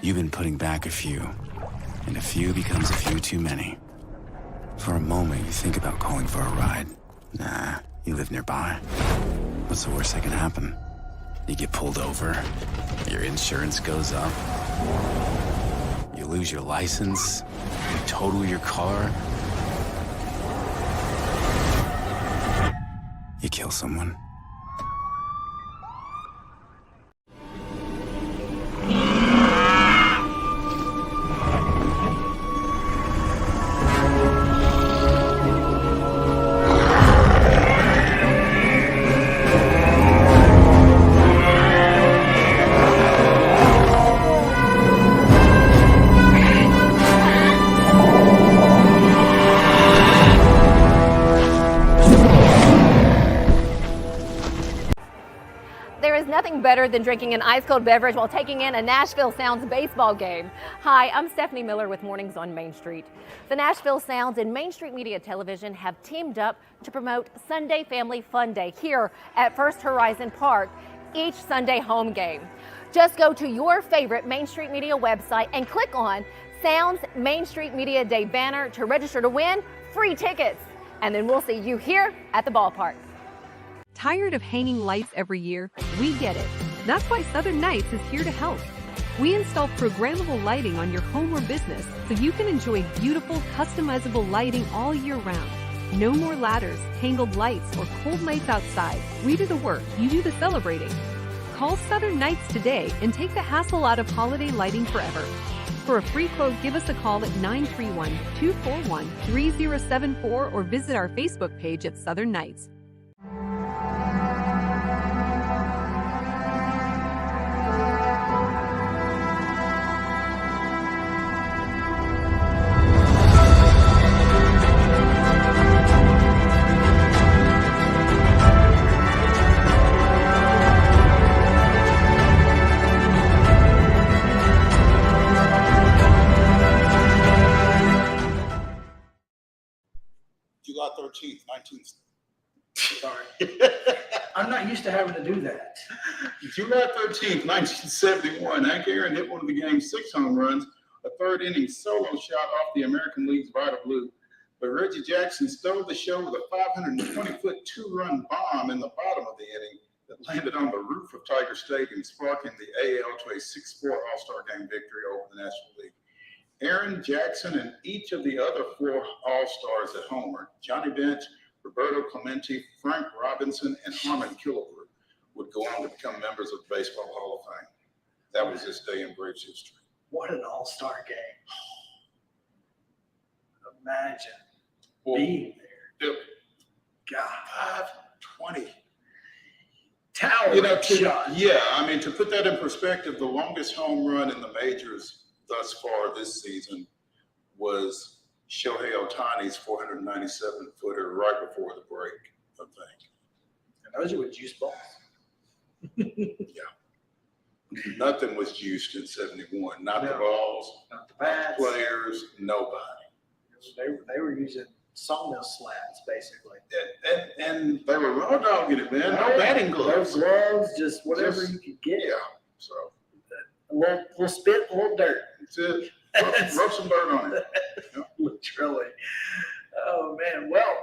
You've been putting back a few, and a few becomes a few too many. For a moment, you think about calling for a ride. Nah, you live nearby. What's the worst that can happen? You get pulled over, your insurance goes up, you lose your license, you total your car, you kill someone. Better than drinking an ice-cold beverage while taking in a Nashville Sounds baseball game. Hi, I'm Stephanie Miller with Mornings on Main Street. The Nashville Sounds and Main Street Media Television have teamed up to promote Sunday Family Fun Day here at First Horizon Park, each Sunday home game. Just go to your favorite Main Street Media website and click on Sounds Main Street Media Day banner to register to win free tickets. And then we'll see you here at the ballpark. Tired of hanging lights every year? We get it. That's why Southern Nights is here to help. We install programmable lighting on your home or business so you can enjoy beautiful, customizable lighting all year round. No more ladders, tangled lights, or cold nights outside. We do the work, you do the celebrating. Call Southern Nights today and take the hassle out of holiday lighting forever. For a free quote, give us a call at 931-241-3074 or visit our Facebook page at Southern Nights. July 13th, 19th. Sorry. I'm not used to having to do that. July 13th, 1971, Hank Aaron hit one of the game's 6 home runs, a third inning solo shot off the American League's Vita Blue. But Reggie Jackson stole the show with a 520-foot 2-run bomb in the bottom of the inning that landed on the roof of Tiger Stadium, sparking the AL to a 6-4 All-Star Game victory over the National League. Aaron, Jackson, and each of the other 4 All-Stars at Homer, Johnny Bench, Roberto Clemente, Frank Robinson, and Harmon Killebrew, would go on to become members of the Baseball Hall of Fame. That was this day in Braves history. What an all-star game. Imagine being there. God. 520. Tower shot. Yeah, I mean, to put that in perspective, the longest home run in the majors thus far this season was Shohei Ohtani's 497-footer right before the break, I think. And those are with juice balls. Yeah. Nothing was juiced in 71. Not the balls, not the bats, players, nobody. They were using sawmill slats, basically. And they were raw dogging it, man. No batting gloves. No gloves, just whatever you could get. Yeah, so. A little spit, a little dirt. That's it. Rub some dirt on it. Yeah. Literally. Oh, man. Well,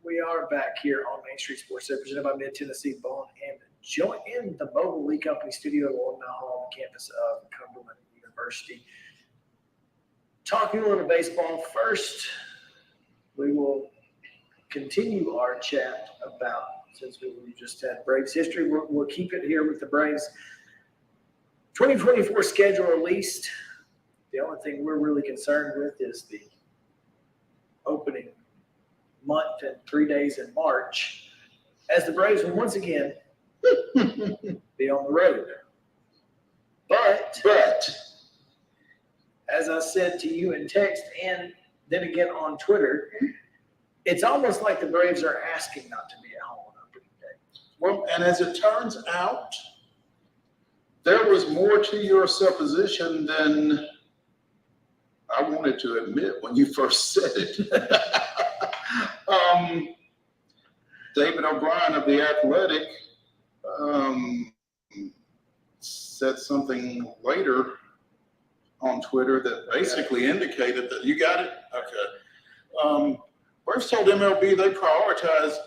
we are back here on Main Street Sports, presented by Mid-Tennessee Bone and Joint in the Mobile Lee Company studio on the hall on the campus of Cumberland University. Talking a little baseball first, we will continue our chat about, since we just had Braves history, we'll keep it here with the Braves. 2024 schedule released. The only thing we're really concerned with is the opening month and 3 days in March, as the Braves will once again be on the road. But as I said to you in text and then again on Twitter, it's almost like the Braves are asking not to be at home on opening day. Well, and as it turns out, there was more to your supposition than I wanted to admit when you first said it. David O'Brien of The Athletic said something later on Twitter that basically indicated that you got it. Okay. Braves told MLB they prioritize.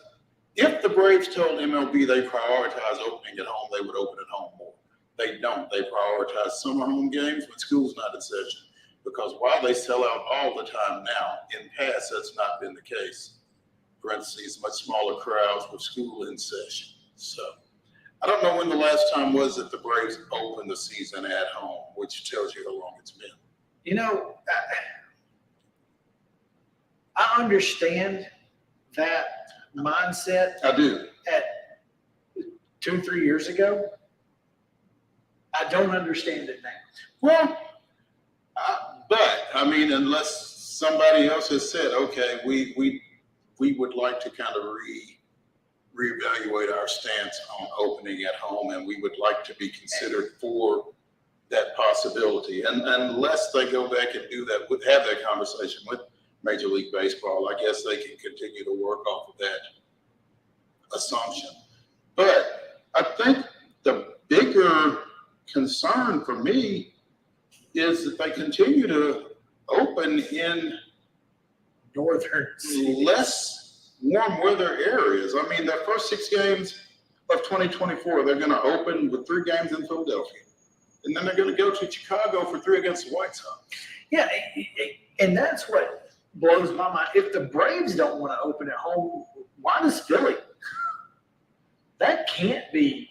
If the Braves told MLB they prioritize opening at home, they would open at home more. They don't. They prioritize summer home games when school's not in session. Because while they sell out all the time now, in past that's not been the case. Parentheses, much smaller crowds with school in session. So I don't know when the last time was that the Braves opened the season at home, which tells you how long it's been. You know, I understand that mindset. I do. At 2-3 years ago, I don't understand it now. Well, but I mean, unless somebody else has said, okay, we would like to kind of reevaluate our stance on opening at home, and we would like to be considered for that possibility. And unless they go back and do that, have that conversation with Major League Baseball, I guess they can continue to work off of that assumption. But I think the bigger concern for me is that they continue to open in northern less warm weather areas. I mean, their first 6 games of 2024, they're going to open with 3 games in Philadelphia. And then they're going to go to Chicago for 3 against the White Sox. Yeah, and that's what blows my mind. If the Braves don't want to open at home, why does Philly? That can't be.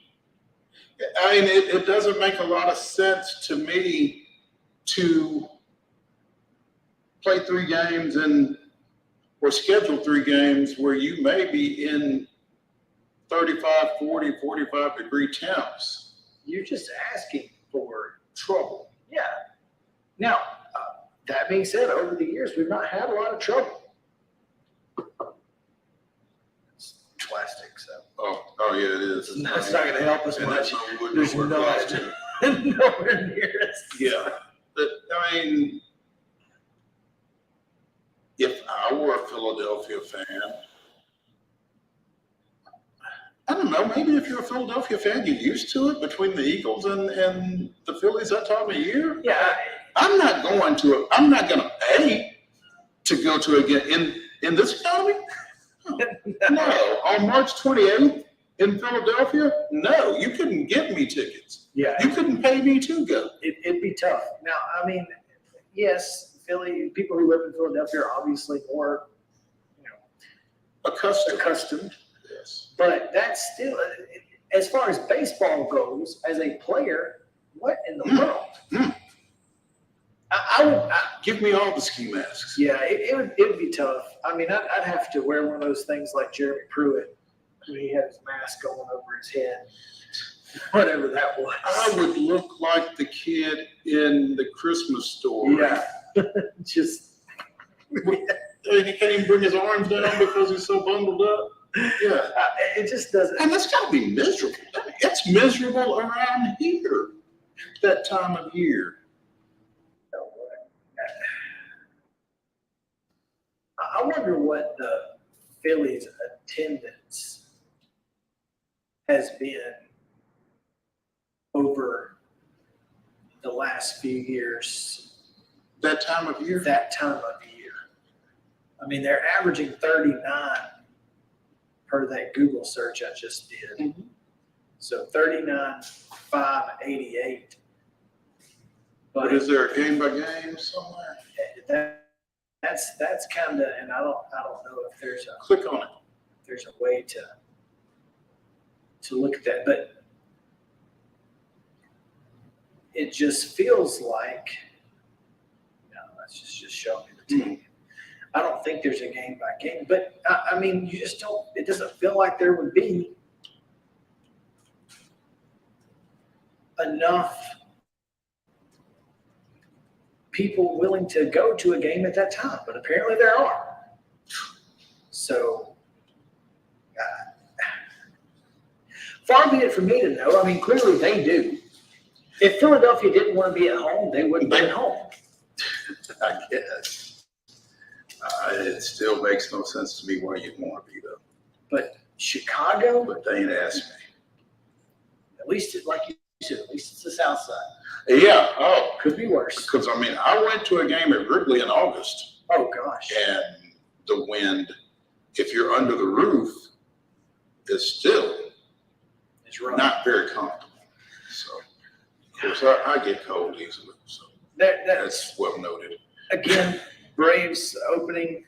I mean, it doesn't make a lot of sense to me to play 3 games or schedule 3 games where you may be in 35, 40, 45 degree temps. You're just asking for trouble. Yeah. Now, that being said, over the years, we've not had a lot of trouble. It's plastic, so. Oh yeah, it is. It's not going to help us much. There's nowhere near us. Yeah. But, I mean, if I were a Philadelphia fan, I don't know, maybe if you're a Philadelphia fan, you're used to it between the Eagles and the Phillies that time of year. Yeah. I'm not going to pay to go to a game in this economy. No. On March 28th in Philadelphia, no, you couldn't give me tickets. Yeah. You couldn't pay me to go. It'd be tough. Now, I mean, yes, people who live in Philadelphia are obviously more, accustomed. Yes. But that's still, as far as baseball goes, as a player, what in the world? I would give me all the ski masks. Yeah, it would be tough. I mean, I'd have to wear one of those things like Jeremy Pruitt when he had his mask going over his head, whatever that was. I would look like the kid in the Christmas Story. Yeah, just. He can't even bring his arms down because he's so bundled up. Yeah, it just doesn't. And that's got to be miserable. It's miserable around here that time of year. I wonder what the Phillies' attendance has been over the last few years. That time of year? That time of year. I mean, they're averaging 39 per that Google search I just did. Mm-hmm. So 39, 5, 88. But is there a game by game somewhere? That's kind of, and I don't know if there's a click on it. There's a way to look at that, but it just feels like It's just showing me the team. I don't think there's a game by game, but I mean, you just don't. It doesn't feel like there would be enough people willing to go to a game at that time, but apparently there are. So, far be it for me to know. I mean, clearly they do. If Philadelphia didn't want to be at home, they wouldn't be at home. I guess. It still makes no sense to me why you'd want to be there. But Chicago? But they ain't asked me. At least, like you said, at least it's the South Side. Yeah. Oh. Could be worse. Because, I mean, I went to a game at Wrigley in August. Oh, gosh. And the wind, if you're under the roof, is still not very comfortable. So, of course, I get cold easily. So that's well noted. Again, Braves opening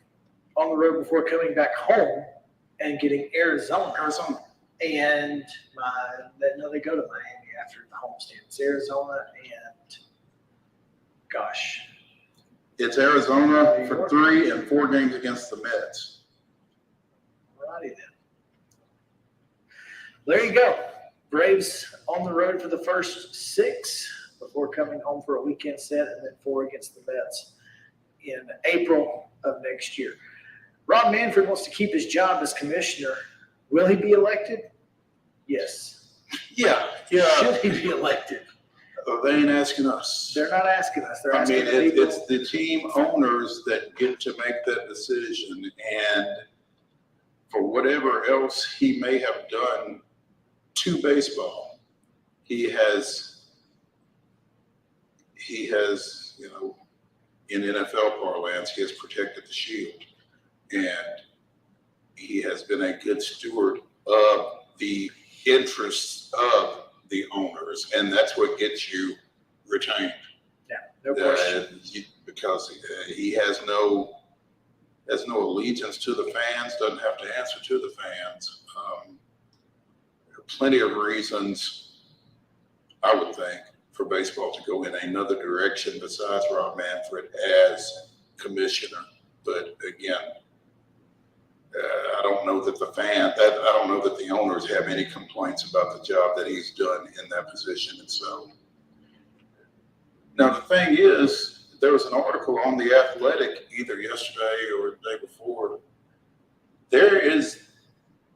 on the road before coming back home and getting Arizona. And they go to Miami after the homestand. It's Arizona and, gosh. It's Arizona for 3 and 4 games against the Mets. Alrighty then. There you go. Braves on the road for the first 6 before coming home for a weekend set, and then 4 against the Mets in April of next year. Rob Manfred wants to keep his job as commissioner. Will he be elected? Yes. Yeah. Should he be elected? They ain't asking us. They're not asking us. They're I asking mean, people. it's the team owners that get to make that decision. And for whatever else he may have done to baseball, he has, you know, in NFL parlance, he has protected the shield. And he has been a good steward of the interests of the owners. And that's what gets you retained. Yeah, no question. Because he has no allegiance to the fans, doesn't have to answer to the fans. There are plenty of reasons, I would think, for baseball to go in another direction besides Rob Manfred as commissioner. But again, I don't know that I don't know that the owners have any complaints about the job that he's done in that position. And so, now the thing is, there was an article on The Athletic either yesterday or the day before. There's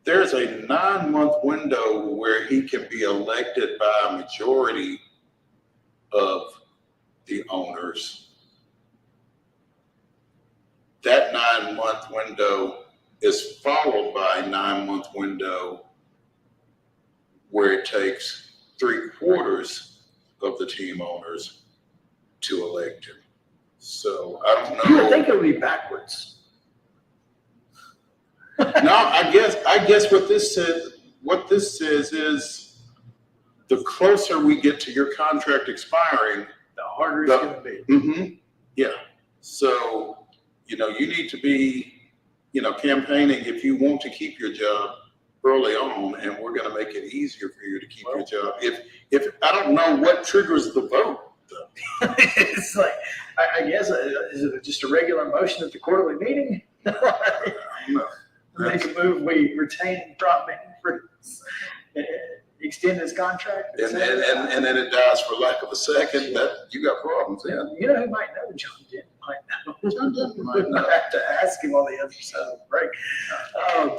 a 9-month window where he can be elected by a majority of the owners. That 9-month window is followed by a 9-month window where it takes 3/4 of the team owners to elect him. So I don't know. You would think it would be backwards. No, I guess what this says is the closer we get to your contract expiring, the harder it's going to be. Mm-hmm. Yeah. So, you need to be, campaigning if you want to keep your job early on, and we're going to make it easier for you to keep your job. If I don't know what triggers the vote. It's like, I guess, is it just a regular motion at the quarterly meeting? No. Make a move, we retain Rob Manfred, extend his contract. And then it dies for lack of a second. That you got problems then. You know who might know? John Denton might know. John Denton might know. I have to ask him on the other side of the break.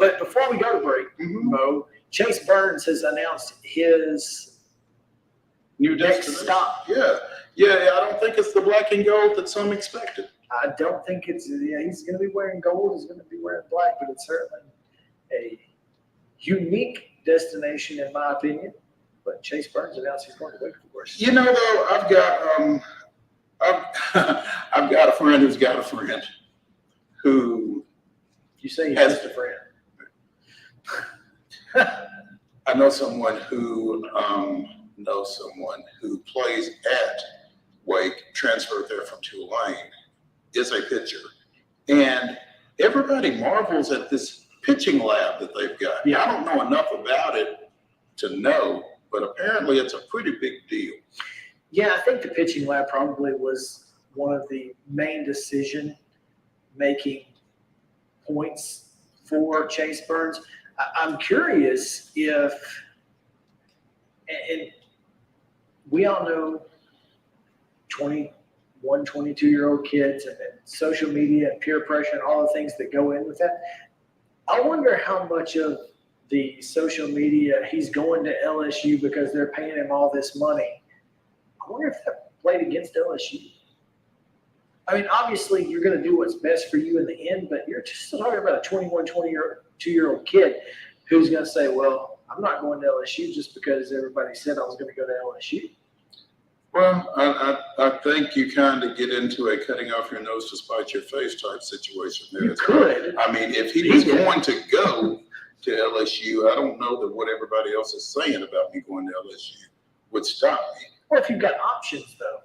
But before we go to break, Mo, Chase Burns has announced his new next stop. Yeah, I don't think it's the black and gold that some expected. I don't think he's going to be wearing gold. He's going to be wearing black, but it's certainly a unique destination, in my opinion. But Chase Burns announced he's going to Wake Forest. Though, I've got a friend who's got a friend who. You say he's just a friend. I know someone who plays at Wake, transferred there from Tulane, is a pitcher. And everybody marvels at this pitching lab that they've got. Yeah, I don't know enough about it to know, but apparently it's a pretty big deal. Yeah, I think the pitching lab probably was one of the main decision-making points for Chase Burns. I'm curious if, and we all know 21, 22-year-old kids and social media and peer pressure and all the things that go in with that. I wonder how much of the social media, he's going to LSU because they're paying him all this money. I wonder if that played against LSU. I mean, obviously, you're going to do what's best for you in the end, but you're just talking about a 21, 22-year-old kid who's going to say, well, I'm not going to LSU just because everybody said I was going to go to LSU. Well, I think you kind of get into a cutting off your nose to spite your face type situation there. You could. I mean, if he was going to go to LSU, I don't know that what everybody else is saying about me going to LSU would stop me. Well, if you've got options, though,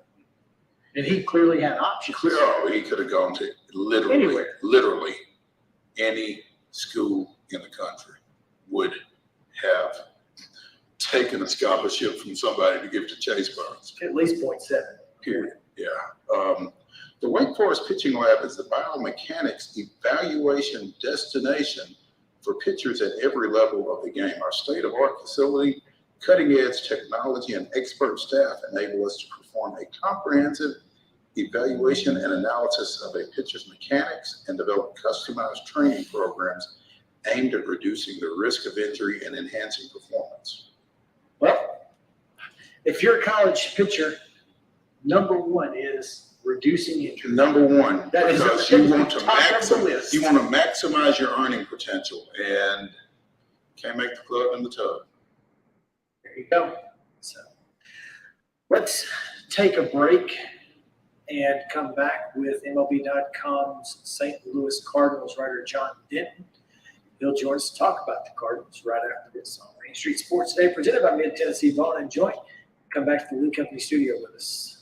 and he clearly had options. Oh, he could have gone to literally any school in the country would have taken a scholarship from somebody to give to Chase Burns. At least 0.7. Period. Yeah. The Wake Forest Pitching Lab is the biomechanics evaluation destination for pitchers at every level of the game. Our state-of-the-art facility, cutting-edge technology, and expert staff enable us to perform a comprehensive evaluation and analysis of a pitcher's mechanics and develop customized training programs aimed at reducing the risk of injury and enhancing performance. Well, if you're a college pitcher, number one is reducing injury. Number one, that is because you want to maximize your earning potential, and can't make the club in the tub. There you go. So let's take a break and come back with MLB.com's St. Louis Cardinals writer John Denton. He'll join us to talk about the Cardinals right after this on Main Street Sports Today, presented by Mid-Tennessee Bone and Joint. Come back to the Lee Company studio with us.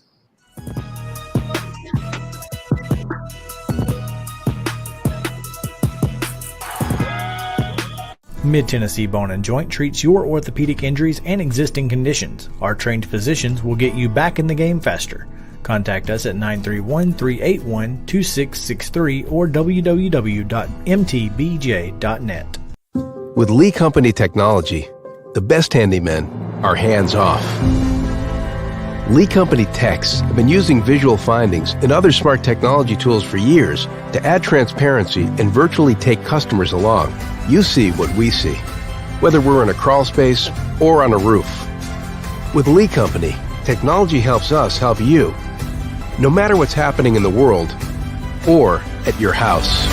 Mid-Tennessee Bone & Joint treats your orthopedic injuries and existing conditions. Our trained physicians will get you back in the game faster. Contact us at 931-381-2663 or www.mtbj.net. With Lee Company technology, the best handymen are hands-off. Lee Company techs have been using visual findings and other smart technology tools for years to add transparency and virtually take customers along. You see what we see, whether we're in a crawl space or on a roof. With Lee Company, technology helps us help you, no matter what's happening in the world or at your house.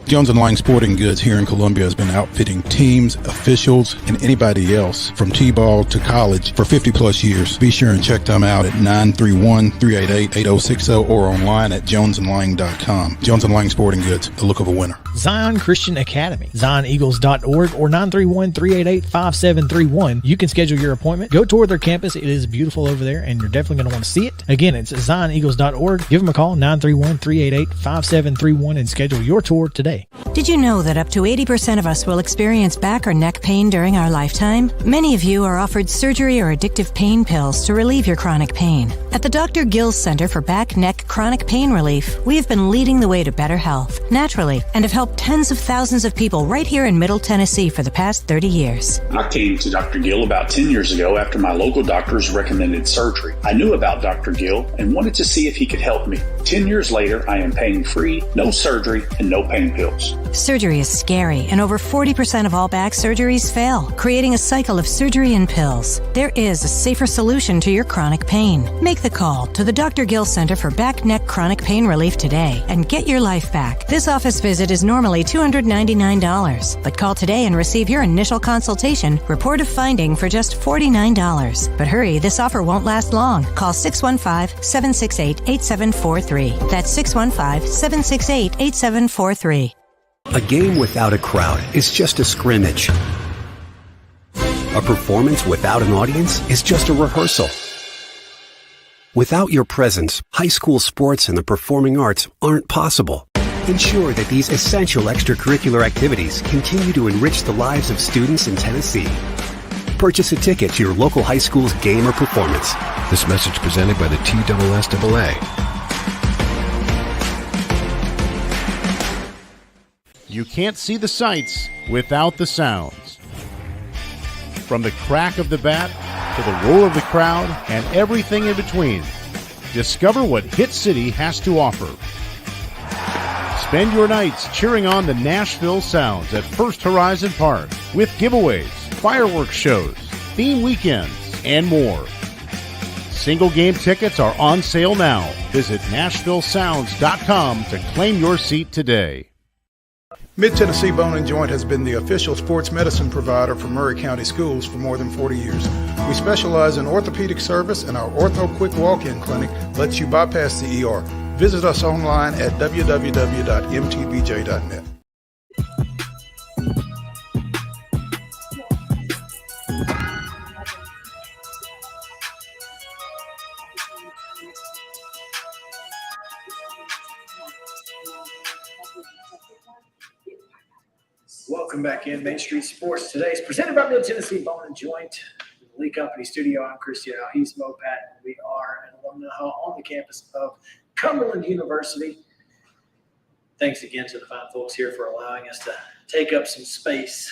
Jones & Lang Sporting Goods here in Columbia has been outfitting teams, officials, and anybody else from T-ball to college for 50 plus years. Be sure and check them out at 931-388-8060 or online at jonesandlang.com. Jones & Lang Sporting Goods, the look of a winner. Zion Christian Academy, zioneagles.org or 931-388-5731. You can schedule your appointment. Go tour their campus. It is beautiful over there, and you're definitely going to want to see it. Again, it's zioneagles.org. Give them a call, 931-388-5731, and schedule your tour today. Did you know that up to 80% of us will experience back or neck pain during our lifetime? Many of you are offered surgery or addictive pain pills to relieve your chronic pain. At the Dr. Gill's Center for Back, Neck, Chronic Pain Relief, we have been leading the way to better health, naturally, and have helped tens of thousands of people right here in Middle Tennessee for the past 30 years. I came to Dr. Gill about 10 years ago after my local doctors recommended surgery. I knew about Dr. Gill and wanted to see if he could help me. 10 years later, I am pain-free, no surgery, and no pain pills. Surgery is scary, and over 40% of all back surgeries fail, creating a cycle of surgery and pills. There is a safer solution to your chronic pain. Make the call to the Dr. Gill Center for Back, Neck, Chronic Pain Relief today and get your life back. This office visit is normally $299, but call today and receive your initial consultation, report of finding for just $49. But hurry, this offer won't last long. Call 615-768-8743. That's 615-768-8743. A game without a crowd is just a scrimmage. A performance without an audience is just a rehearsal. Without your presence, high school sports and the performing arts aren't possible. Ensure that these essential extracurricular activities continue to enrich the lives of students in Tennessee. Purchase a ticket to your local high school's game or performance. This message presented by the TSSAA. You can't see the sights without the sounds. From the crack of the bat to the roar of the crowd and everything in between, discover what Hit City has to offer. Spend your nights cheering on the Nashville Sounds at First Horizon Park with giveaways, fireworks shows, theme weekends, and more. Single game tickets are on sale now. Visit NashvilleSounds.com to claim your seat today. Mid-Tennessee Bone and Joint has been the official sports medicine provider for Maury County Schools for more than 40 years. We specialize in orthopedic service, and our Ortho Quick Walk-In Clinic lets you bypass the ER. Visit us online at www.mtbj.net. Welcome back in. Main Street Sports Today is presented by Mid-Tennessee Bone and Joint. In the Lee Company studio, I'm Chris Yow. He's Mo Patton. We are at Alumni Hall on the campus of Cumberland University. Thanks again to the fine folks here for allowing us to take up some space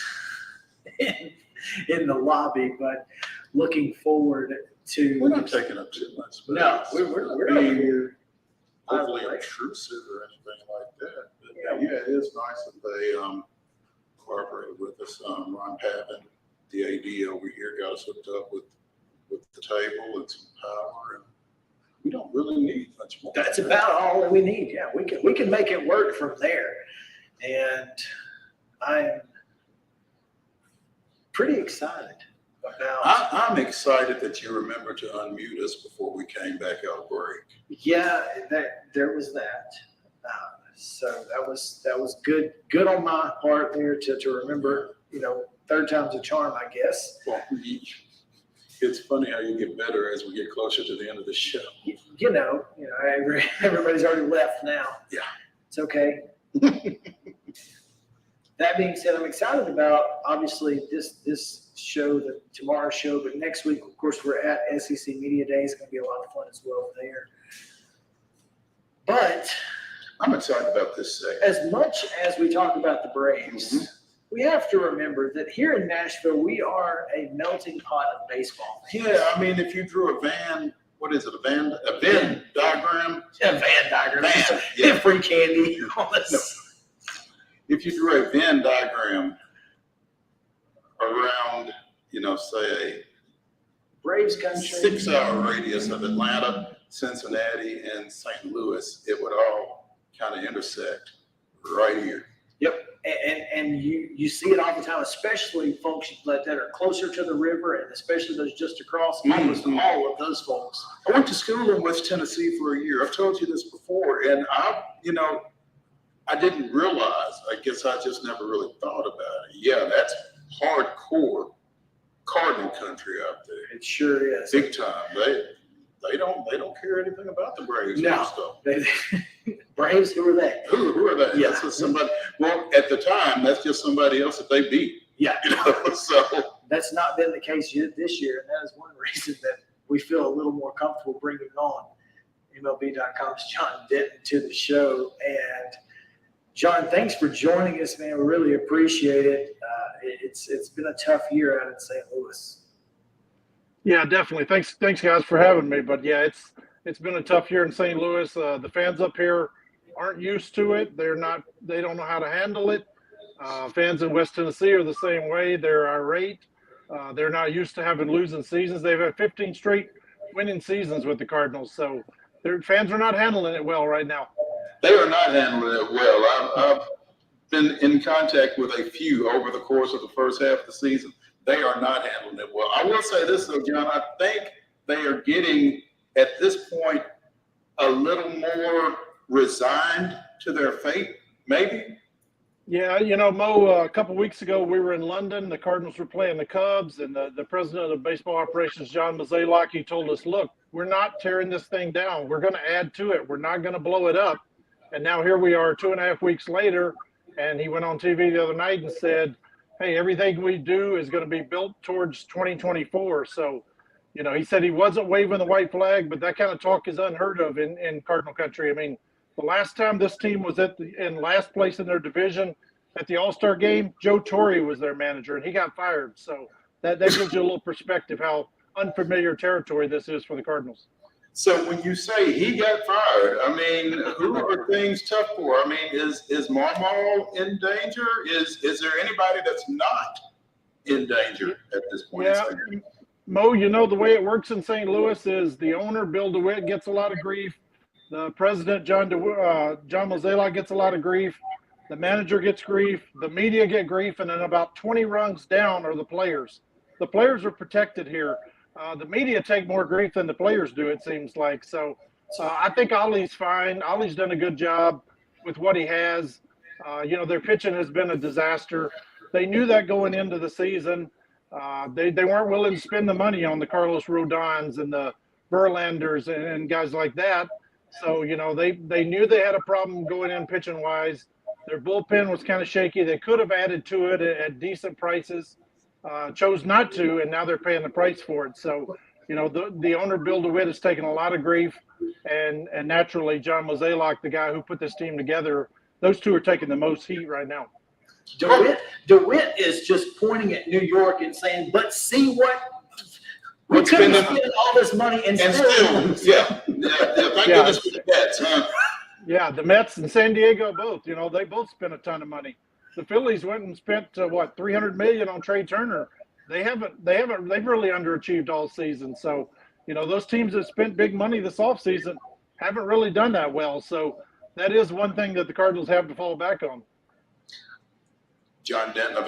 in the lobby, but looking forward to... We're not taking up too much. No, we're not here. Hopefully intrusive or anything like that. But yeah, it is nice that they cooperated with us. Ron Pavan, the AD over here, got us hooked up with the table and some power, and we don't really need much more. That's about all that we need. Yeah, we can make it work from there. And I'm pretty excited about. I'm excited that you remembered to unmute us before we came back out of break. Yeah, there was that. So that was good on my part there to remember. Third time's a charm, I guess. Well, it's funny how you get better as we get closer to the end of the show. Everybody's already left now. Yeah, it's okay. That being said, I'm excited about obviously this show, tomorrow's show, but next week, of course, we're at SEC Media Day. It's going to be a lot of fun as well there. But I'm excited about this segment. As much as we talk about the Braves, we have to remember that here in Nashville, we are a melting pot of baseball. Yeah, I mean, if you drew a Venn diagram. Yeah, Venn diagram. Yeah. Free candy. No. If you drew a Venn diagram around, say a Braves country, 6-hour radius of Atlanta, Cincinnati, and St. Louis, it would all kind of intersect right here. Yep, and you see it all the time, especially folks that are closer to the river, and especially those just across. Almost all of those folks. I went to school in West Tennessee for a year. I've told you this before, and I didn't realize. I guess I just never really thought about it. Yeah, that's hardcore Cardinal country out there. It sure is. Big time. They don't care anything about the Braves. No. Braves, who are they? Who are they? Yeah. That's just somebody. Well, at the time, that's just somebody else that they beat. Yeah. So that's not been the case yet this year, and that is one reason that we feel a little more comfortable bringing on MLB.com's John Denton to the show. And John, thanks for joining us, man. We really appreciate it. It's been a tough year out in St. Louis. Yeah, definitely. Thanks guys for having me. But yeah, it's been a tough year in St. Louis. The fans up here aren't used to it. They don't know how to handle it. Fans in West Tennessee are the same way. They're irate. They're not used to having losing seasons. They've had 15 straight winning seasons with the Cardinals. So their fans are not handling it well right now. They are not handling it well. I've been in contact with a few over the course of the first half of the season. They are not handling it well. I will say this, though, John. I think they are getting, at this point, a little more resigned to their fate, maybe. Yeah, Mo, a couple of weeks ago, we were in London. The Cardinals were playing the Cubs, and the president of baseball operations, John Mozeliak, he told us, look, we're not tearing this thing down. We're going to add to it. We're not going to blow it up. And now here we are 2.5 weeks later, and he went on TV the other night and said, hey, everything we do is going to be built towards 2024. So, he said he wasn't waving the white flag, but that kind of talk is unheard of in Cardinal country. I mean, the last time this team was in last place in their division at the All-Star game, Joe Torre was their manager, and he got fired. So that gives you a little perspective how unfamiliar territory this is for the Cardinals. So when you say he got fired, I mean, who are things tough for? I mean, is Marmol in danger? Is there anybody that's not in danger at this point? Yeah, Mo, the way it works in St. Louis is the owner, Bill DeWitt, gets a lot of grief. The president, John Mozeliak, gets a lot of grief. The manager gets grief. The media get grief. And then about 20 rungs down are the players. The players are protected here. The media take more grief than the players do, it seems like. So I think Ollie's fine. Ollie's done a good job with what he has. Their pitching has been a disaster. They knew that going into the season. They weren't willing to spend the money on the Carlos Rodons and the Verlanders and guys like that. So, they knew they had a problem going in pitching-wise. Their bullpen was kind of shaky. They could have added to it at decent prices. Chose not to, and now they're paying the price for it. So, the owner, Bill DeWitt, has taken a lot of grief, and naturally, John Mozeliak, the guy who put this team together, those two are taking the most heat right now. DeWitt is just pointing at New York and saying, but see what? We couldn't spend all this money and still. Thank goodness for the Mets, huh? Yeah, the Mets and San Diego both, they both spent a ton of money. The Phillies went and spent $300 million on Trey Turner. They've really underachieved all season. So, those teams that spent big money this offseason haven't really done that well. So that is one thing that the Cardinals have to fall back on. John Denton of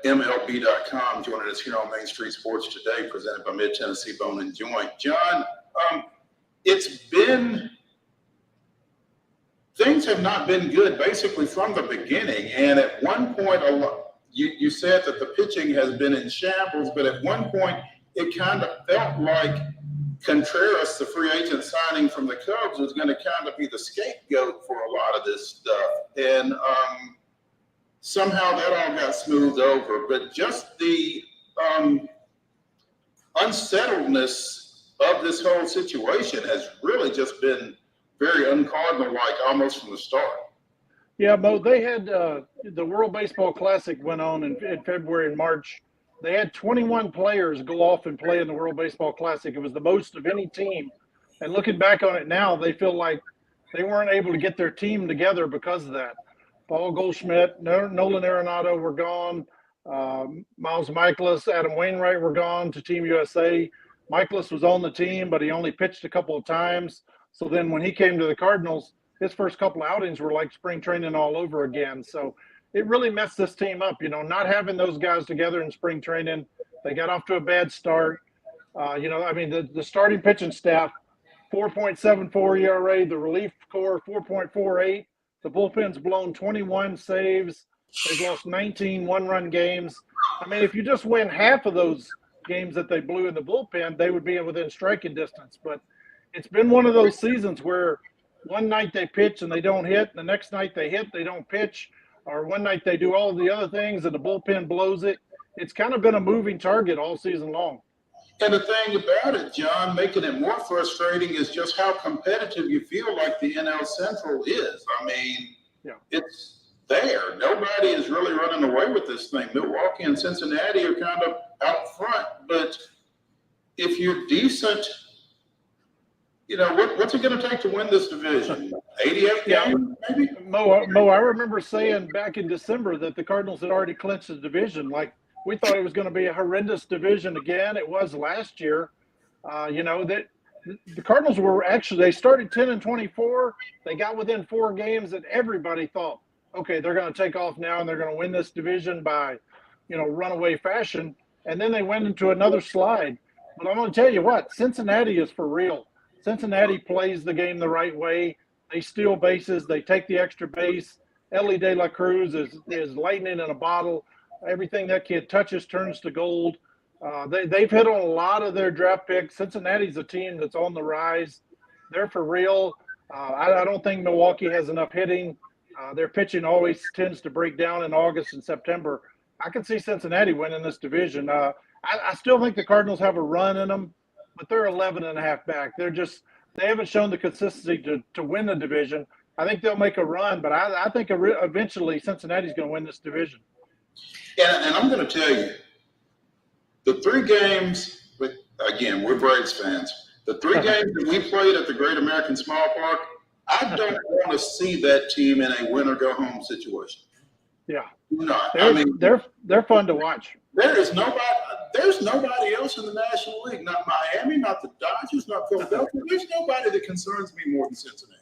MLB.com joining us here on Main Street Sports Today, presented by Mid-Tennessee Bone and Joint. John, things have not been good basically from the beginning. And at one point, you said that the pitching has been in shambles, but at one point it kind of felt like Contreras, the free agent signing from the Cubs, was going to kind of be the scapegoat for a lot of this stuff. And somehow that all got smoothed over. But just the unsettledness of this whole situation has really just been very uncardinal-like almost from the start. Yeah, Mo, they had the World Baseball Classic went on in February and March. They had 21 players go off and play in the World Baseball Classic. It was the most of any team. And looking back on it now, they feel like they weren't able to get their team together because of that. Paul Goldschmidt, Nolan Arenado were gone. Miles Michaelis, Adam Wainwright were gone to Team USA. Michaelis was on the team, but he only pitched a couple of times. So then when he came to the Cardinals, his first couple of outings were like spring training all over again. So it really messed this team up, not having those guys together in spring training. They got off to a bad start. The starting pitching staff, 4.74 ERA, the relief corps, 4.48. The bullpen's blown 21 saves. They've lost 19 one-run games. I mean, if you just win half of those games that they blew in the bullpen, they would be within striking distance. But it's been one of those seasons where one night they pitch and they don't hit, and the next night they hit, they don't pitch, or one night they do all the other things and the bullpen blows it. It's kind of been a moving target all season long. And the thing about it, John, making it more frustrating is just how competitive you feel like the NL Central is. I mean, it's there. Nobody is really running away with this thing. Milwaukee and Cincinnati are kind of out front, but if you're decent, what's it going to take to win this division? 88 games, maybe? Mo, I remember saying back in December that the Cardinals had already clinched the division. Like, we thought it was going to be a horrendous division again. It was last year. That the Cardinals were they started 10-24. They got within 4 games, and everybody thought, okay, they're going to take off now and they're going to win this division by, runaway fashion. And then they went into another slide. But I'm going to tell you what, Cincinnati is for real. Cincinnati plays the game the right way. They steal bases. They take the extra base. Ellie De La Cruz is lightning in a bottle. Everything that kid touches turns to gold. They've hit on a lot of their draft picks. Cincinnati's a team that's on the rise. They're for real. I don't think Milwaukee has enough hitting. Their pitching always tends to break down in August and September. I can see Cincinnati winning this division. I still think the Cardinals have a run in them, but they're 11.5 back. They haven't shown the consistency to win the division. I think they'll make a run, but I think eventually Cincinnati's going to win this division. And I'm going to tell you, the 3 games, again, we're Braves fans. The 3 games that we played at the Great American Small Park, I don't want to see that team in a win-or-go-home situation. Yeah. No, they're fun to watch. There's nobody else in the National League, not Miami, not the Dodgers, not Philadelphia. There's nobody that concerns me more than Cincinnati.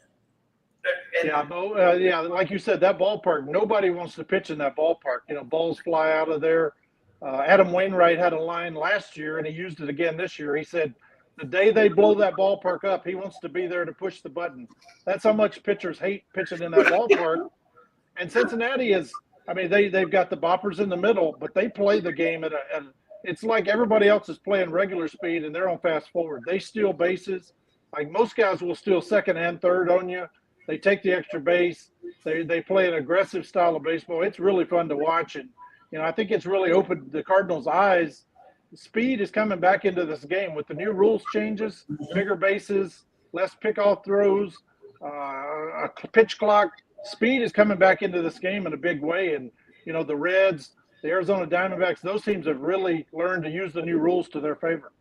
Yeah, like you said, that ballpark, nobody wants to pitch in that ballpark. Balls fly out of there. Adam Wainwright had a line last year, and he used it again this year. He said, the day they blow that ballpark up, he wants to be there to push the button. That's how much pitchers hate pitching in that ballpark. And Cincinnati they've got the boppers in the middle, but they play the game it's like everybody else is playing regular speed and they're on fast forward. They steal bases. Like most guys will steal second and third on you. They take the extra base. They play an aggressive style of baseball. It's really fun to watch. And, I think it's really opened the Cardinals' eyes. Speed is coming back into this game with the new rules changes, bigger bases, less pickoff throws, a pitch clock. Speed is coming back into this game in a big way. And, the Reds, the Arizona Diamondbacks, those teams have really learned to use the new rules to their favor.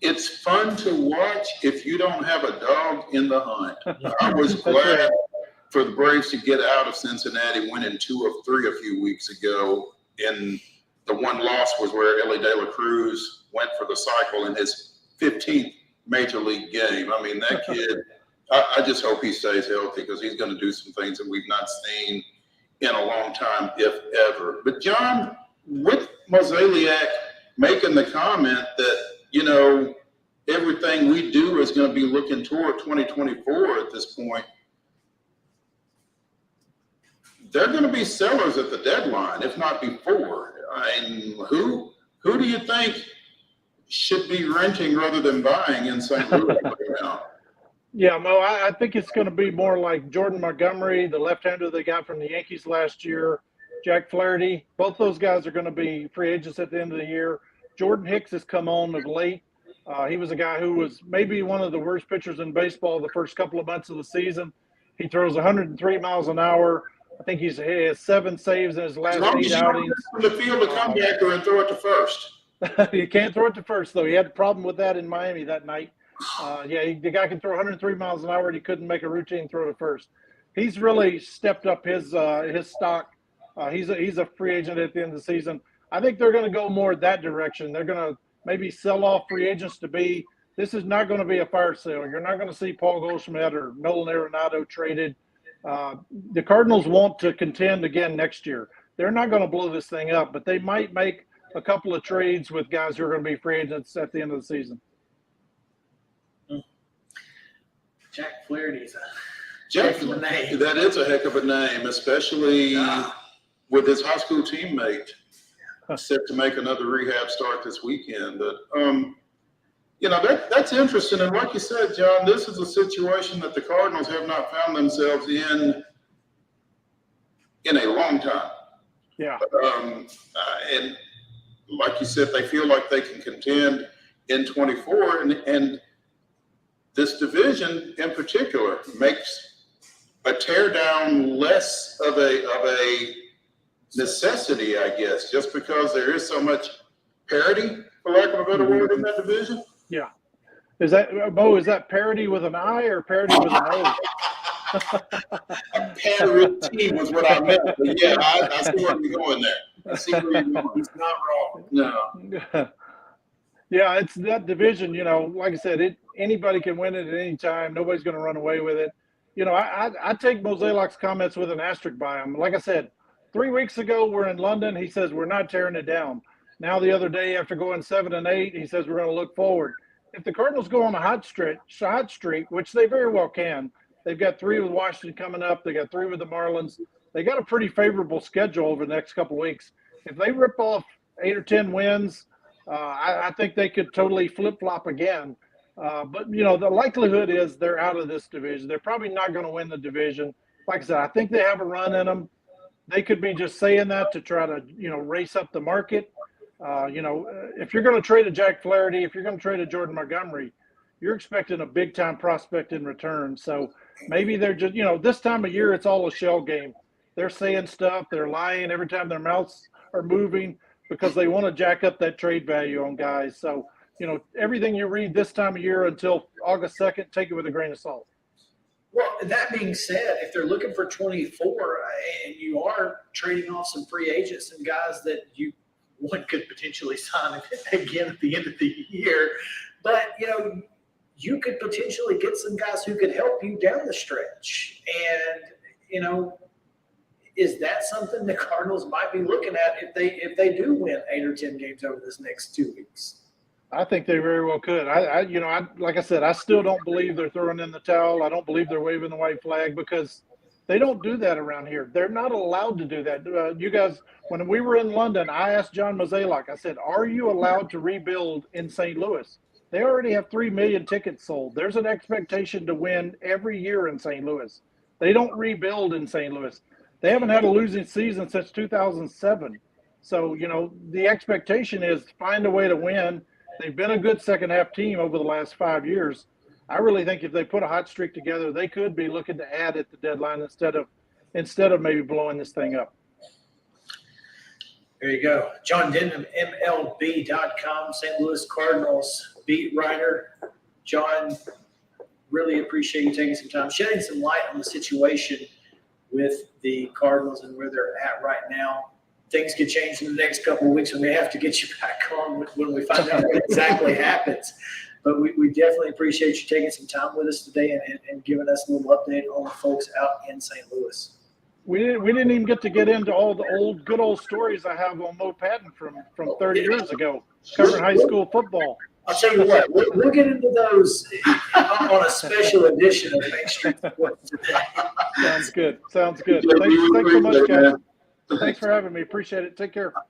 It's fun to watch if you don't have a dog in the hunt. I was glad for the Braves to get out of Cincinnati, winning 2 of 3 a few weeks ago. And the one loss was where Ellie De La Cruz went for the cycle in his 15th major league game. I mean, that kid, I just hope he stays healthy because he's going to do some things that we've not seen in a long time, if ever. But John, with Mozeliak making the comment that, everything we do is going to be looking toward 2024 at this point, they're going to be sellers at the deadline, if not before. Who do you think should be renting rather than buying in St. Louis right now? Yeah, Mo, I think it's going to be more like Jordan Montgomery, the left-hander they got from the Yankees last year, Jack Flaherty. Both those guys are going to be free agents at the end of the year. Jordan Hicks has come on of late. He was a guy who was maybe one of the worst pitchers in baseball the first couple of months of the season. He throws 103 miles an hour. I think he has 7 saves in his last 8 outings. From the field to come back there and throw it to first. You can't throw it to first, though. He had a problem with that in Miami that night. The guy can throw 103 miles an hour, and he couldn't make a routine throw to first. He's really stepped up his stock. He's a free agent at the end of the season. I think they're going to go more that direction. They're going to maybe sell off free agents to be. This is not going to be a fire sale. You're not going to see Paul Goldschmidt or Nolan Arenado traded. The Cardinals want to contend again next year. They're not going to blow this thing up, but they might make a couple of trades with guys who are going to be free agents at the end of the season. Jack Flaherty's that is a heck of a name, especially with his high school teammate set to make another rehab start this weekend. But that's interesting. And like you said, John, this is a situation that the Cardinals have not found themselves in a long time. Yeah. And like you said, they feel like they can contend in 24, and this division in particular makes a tear down less of a necessity, I guess, just because there is so much parity, for lack of a better word, in that division. Yeah. Is that, Bo, is that parity with an I or parity with an O? Parity was what I meant. But yeah, I see where you're going there. I see where you're going. It's not wrong. No. Yeah, it's that division, like I said, anybody can win it at any time. Nobody's going to run away with it. I take Mozeliak's comments with an asterisk by them. Like I said, 3 weeks ago, we're in London. He says, we're not tearing it down. Now the other day, after going 7-8, he says, we're going to look forward. If the Cardinals go on a hot streak, which they very well can, they've got 3 with Washington coming up. They got 3 with the Marlins. They got a pretty favorable schedule over the next couple of weeks. If they rip off 8 or 10 wins, I think they could totally flip-flop again. But, the likelihood is they're out of this division. They're probably not going to win the division. Like I said, I think they have a run in them. they could be just saying that to try to, race up the market. If you're going to trade a Jack Flaherty, if you're going to trade a Jordan Montgomery, you're expecting a big time prospect in return. So maybe they're just, this time of year, it's all a shell game. They're saying stuff, they're lying every time their mouths are moving because they want to jack up that trade value on guys. So, everything you read this time of year until August 2nd, take it with a grain of salt. Well, that being said, if they're looking for 24 and you are trading off some free agents and guys that one could potentially sign again at the end of the year, but, you could potentially get some guys who could help you down the stretch. And, is that something the Cardinals might be looking at if they do win 8 or 10 games over this next 2 weeks? I think they very well could. Like I said, I still don't believe they're throwing in the towel. I don't believe they're waving the white flag because they don't do that around here. They're not allowed to do that. You guys, when we were in London, I asked John Mozeliak, I said, are you allowed to rebuild in St. Louis? They already have 3 million tickets sold. There's an expectation to win every year in St. Louis. They don't rebuild in St. Louis. They haven't had a losing season since 2007. So, the expectation is find a way to win. They've been a good second-half team over the last 5 years. I really think if they put a hot streak together, they could be looking to add at the deadline instead of maybe blowing this thing up. There you go. John Denham, MLB.com, St. Louis Cardinals beat writer. John, really appreciate you taking some time, shedding some light on the situation with the Cardinals and where they're at right now. Things could change in the next couple of weeks when we have to get you back on when we find out what exactly happens. But we definitely appreciate you taking some time with us today and giving us a little update on the folks out in St. Louis. We didn't even get into all the good old stories I have on Mo Patton from 30 years ago, covering high school football. I'll tell you what, we'll get into those on a special edition of Main Street Sports today. Sounds good. Thanks so much, Kevin. Thanks for having me. Appreciate it. Take care. All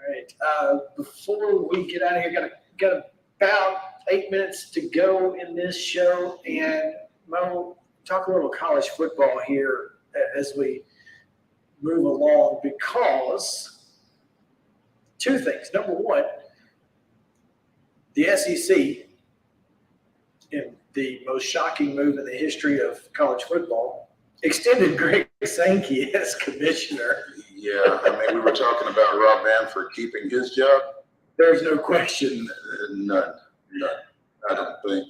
right. Before we get out of here, got about 8 minutes to go in this show. And Mo, talk a little college football here as we move along, because 2 things. Number one, the SEC, in the most shocking move in the history of college football, extended Greg Sankey as commissioner. Yeah, we were talking about Rob Manfred keeping his job. There's no question. None. I don't think.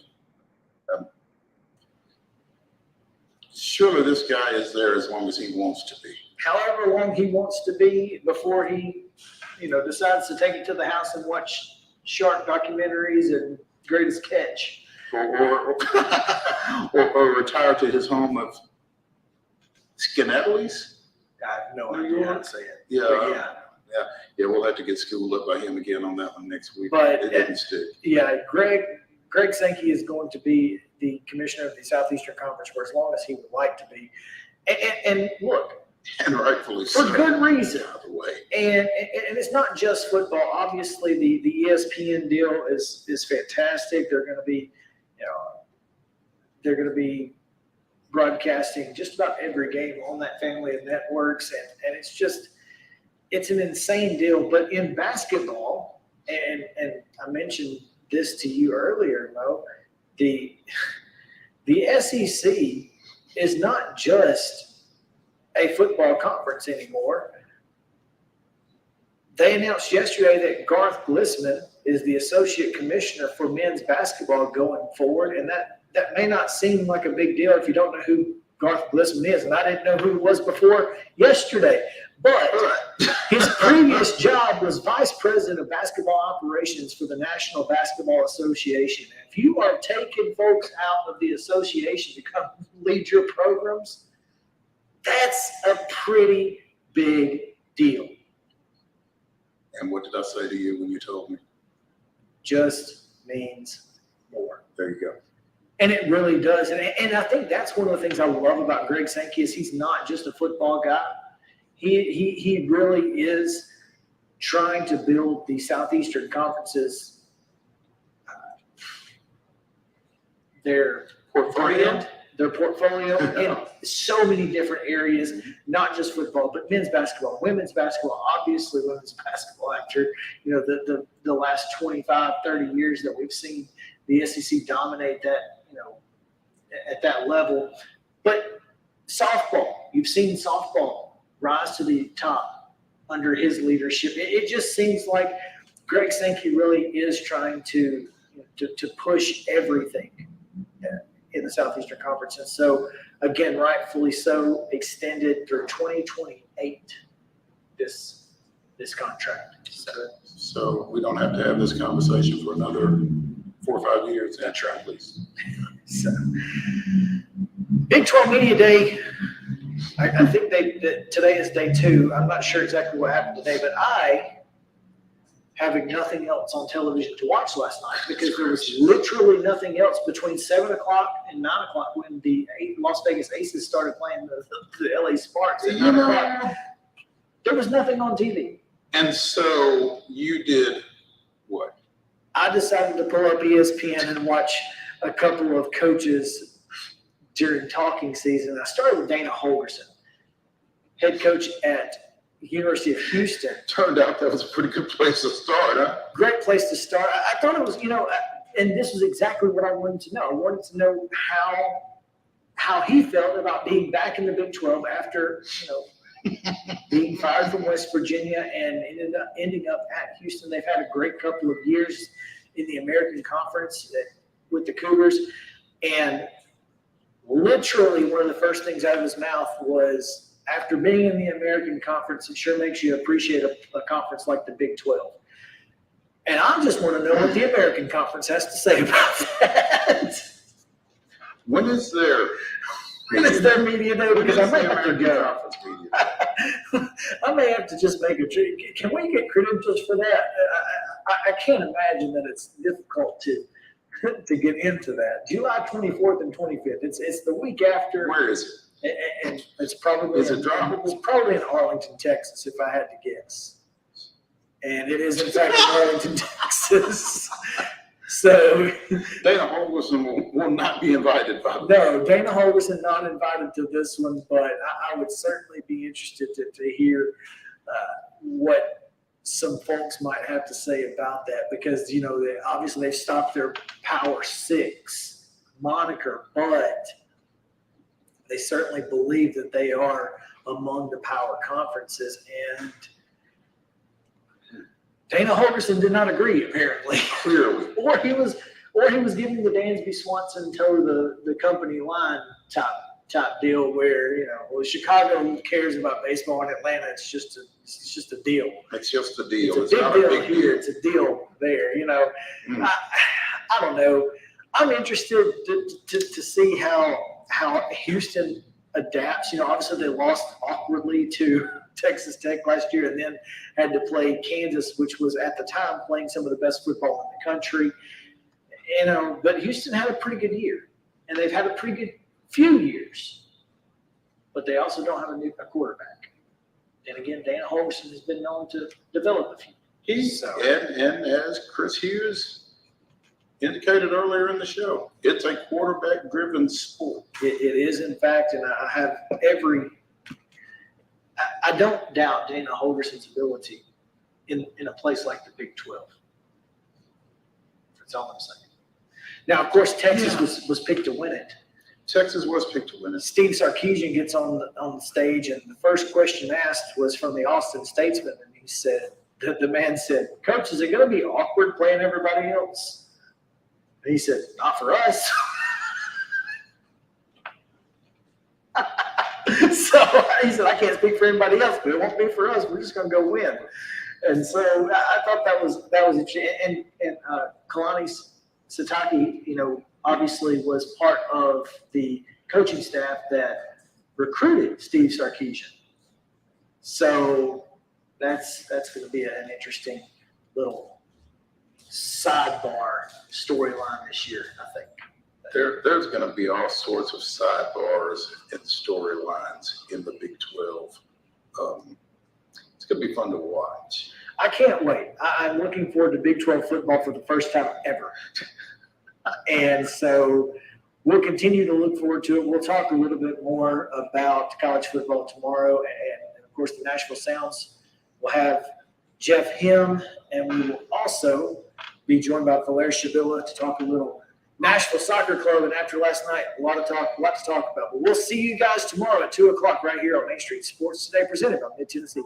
Surely this guy is there as long as he wants to be. However long he wants to be before he, decides to take it to the house and watch shark documentaries and Greatest Catch. Or retire to his home of Skenetalys? I have no idea how to say it. Yeah, we'll have to get schooled up by him again on that one next week. But it didn't stick. Yeah, Greg Sankey is going to be the commissioner of the Southeastern Conference for as long as he would like to be. And look, and rightfully so. For good reason. By the way. And it's not just football. Obviously, the ESPN deal is fantastic. They're going to be broadcasting just about every game on that family of networks, and it's an insane deal. But in basketball, and I mentioned this to you earlier, Mo, the SEC is not just a football conference anymore. They announced yesterday that Garth Blissman is the associate commissioner for men's basketball going forward, and that may not seem like a big deal if you don't know who Garth Blissman is, and I didn't know who he was before yesterday. But his previous job was vice president of basketball operations for the National Basketball Association. And if you are taking folks out of the association to come lead your programs, that's a pretty big deal. And what did I say to you when you told me? Just means more. There you go. And it really does. And I think that's one of the things I love about Greg Sankey is he's not just a football guy. He really is trying to build the Southeastern Conference's their brand. their portfolio in so many different areas, not just football, but men's basketball, women's basketball, obviously women's basketball after, the last 25, 30 years that we've seen the SEC dominate that, at that level. But softball, you've seen softball rise to the top under his leadership. It just seems like Greg Sankey really is trying to push everything in the Southeastern Conference. And so, again, rightfully so, extended through 2028, this contract. So we don't have to have this conversation for another 4 or 5 years. That's right, please. So, Big 12 Media Day, I think today is day 2. I'm not sure exactly what happened today, but having nothing else on television to watch last night because there was literally nothing else between 7 o'clock and 9 o'clock when the Las Vegas Aces started playing the LA Sparks at 9 o'clock. There was nothing on TV. And so you did what? I decided to pull up ESPN and watch a couple of coaches during talking season. I started with Dana Holgorsen, head coach at University of Houston. Turned out that was a pretty good place to start, huh? Great place to start. I thought it was, and this was exactly what I wanted to know. I wanted to know how he felt about being back in the Big 12 after, being fired from West Virginia and ending up at Houston. They've had a great couple of years in the American Conference with the Cougars. And literally one of the first things out of his mouth was, after being in the American Conference, it sure makes you appreciate a conference like the Big 12. And I just want to know what the American Conference has to say about that. When is their media day? Because I may have to go. I may have to just make a trip. Can we get credentials for that? I can't imagine that it's difficult to get into that. July 24th and 25th. It's the week after. Where is it? And it's probably it's probably in Arlington, Texas, if I had to guess. And it is in fact in Arlington, Texas. So Dana Holgorsen will not be invited. No, Dana Holgorsen not invited to this one, but I would certainly be interested to hear what some folks might have to say about that, because obviously they've stopped their Power 6 moniker, but they certainly believe that they are among the power conferences, and Dana Holgorsen did not agree, apparently. Clearly. or he was giving the Dansby Swanson toe the company line top deal where, Chicago cares about baseball, and Atlanta it's just a deal. It's just a deal. It's a big deal here. It's a deal there. I don't know. I'm interested to see how Houston adapts. Obviously they lost awkwardly to Texas Tech last year and then had to play Kansas, which was at the time playing some of the best football in the country. But Houston had a pretty good year, and they've had a pretty good few years, but they also don't have a quarterback. And again, Dana Holgorsen has been known to develop a few. And as Chris Hughes indicated earlier in the show, it's a quarterback-driven sport. It is, in fact, and I have I don't doubt Dana Holgorsen's ability in a place like the Big 12. That's all I'm saying. Now, of course, Texas was picked to win it. Texas was picked to win it. Steve Sarkisian gets on the stage, and the first question asked was from the Austin Statesman, and he said, the man said, "Coach, is it going to be awkward playing everybody else?" And he said, "Not for us." So he said, "I can't speak for anybody else, but it won't be for us. We're just going to go win." And so I thought that was interesting. And Kalani Sitake, obviously was part of the coaching staff that recruited Steve Sarkisian. So that's going to be an interesting little sidebar storyline this year, I think. There's going to be all sorts of sidebars and storylines in the Big 12. It's going to be fun to watch. I can't wait. I'm looking forward to Big 12 football for the first time ever. And so we'll continue to look forward to it. We'll talk a little bit more about college football tomorrow. And of course, the Nashville Sounds will have Jeff Him, and we will also be joined by Valeria Shabilla to talk a little Nashville Soccer Club. And after last night, a lot to talk about. But we'll see you guys tomorrow at 2 o'clock right here on Main Street Sports Today, presented by Mid-Tennessee.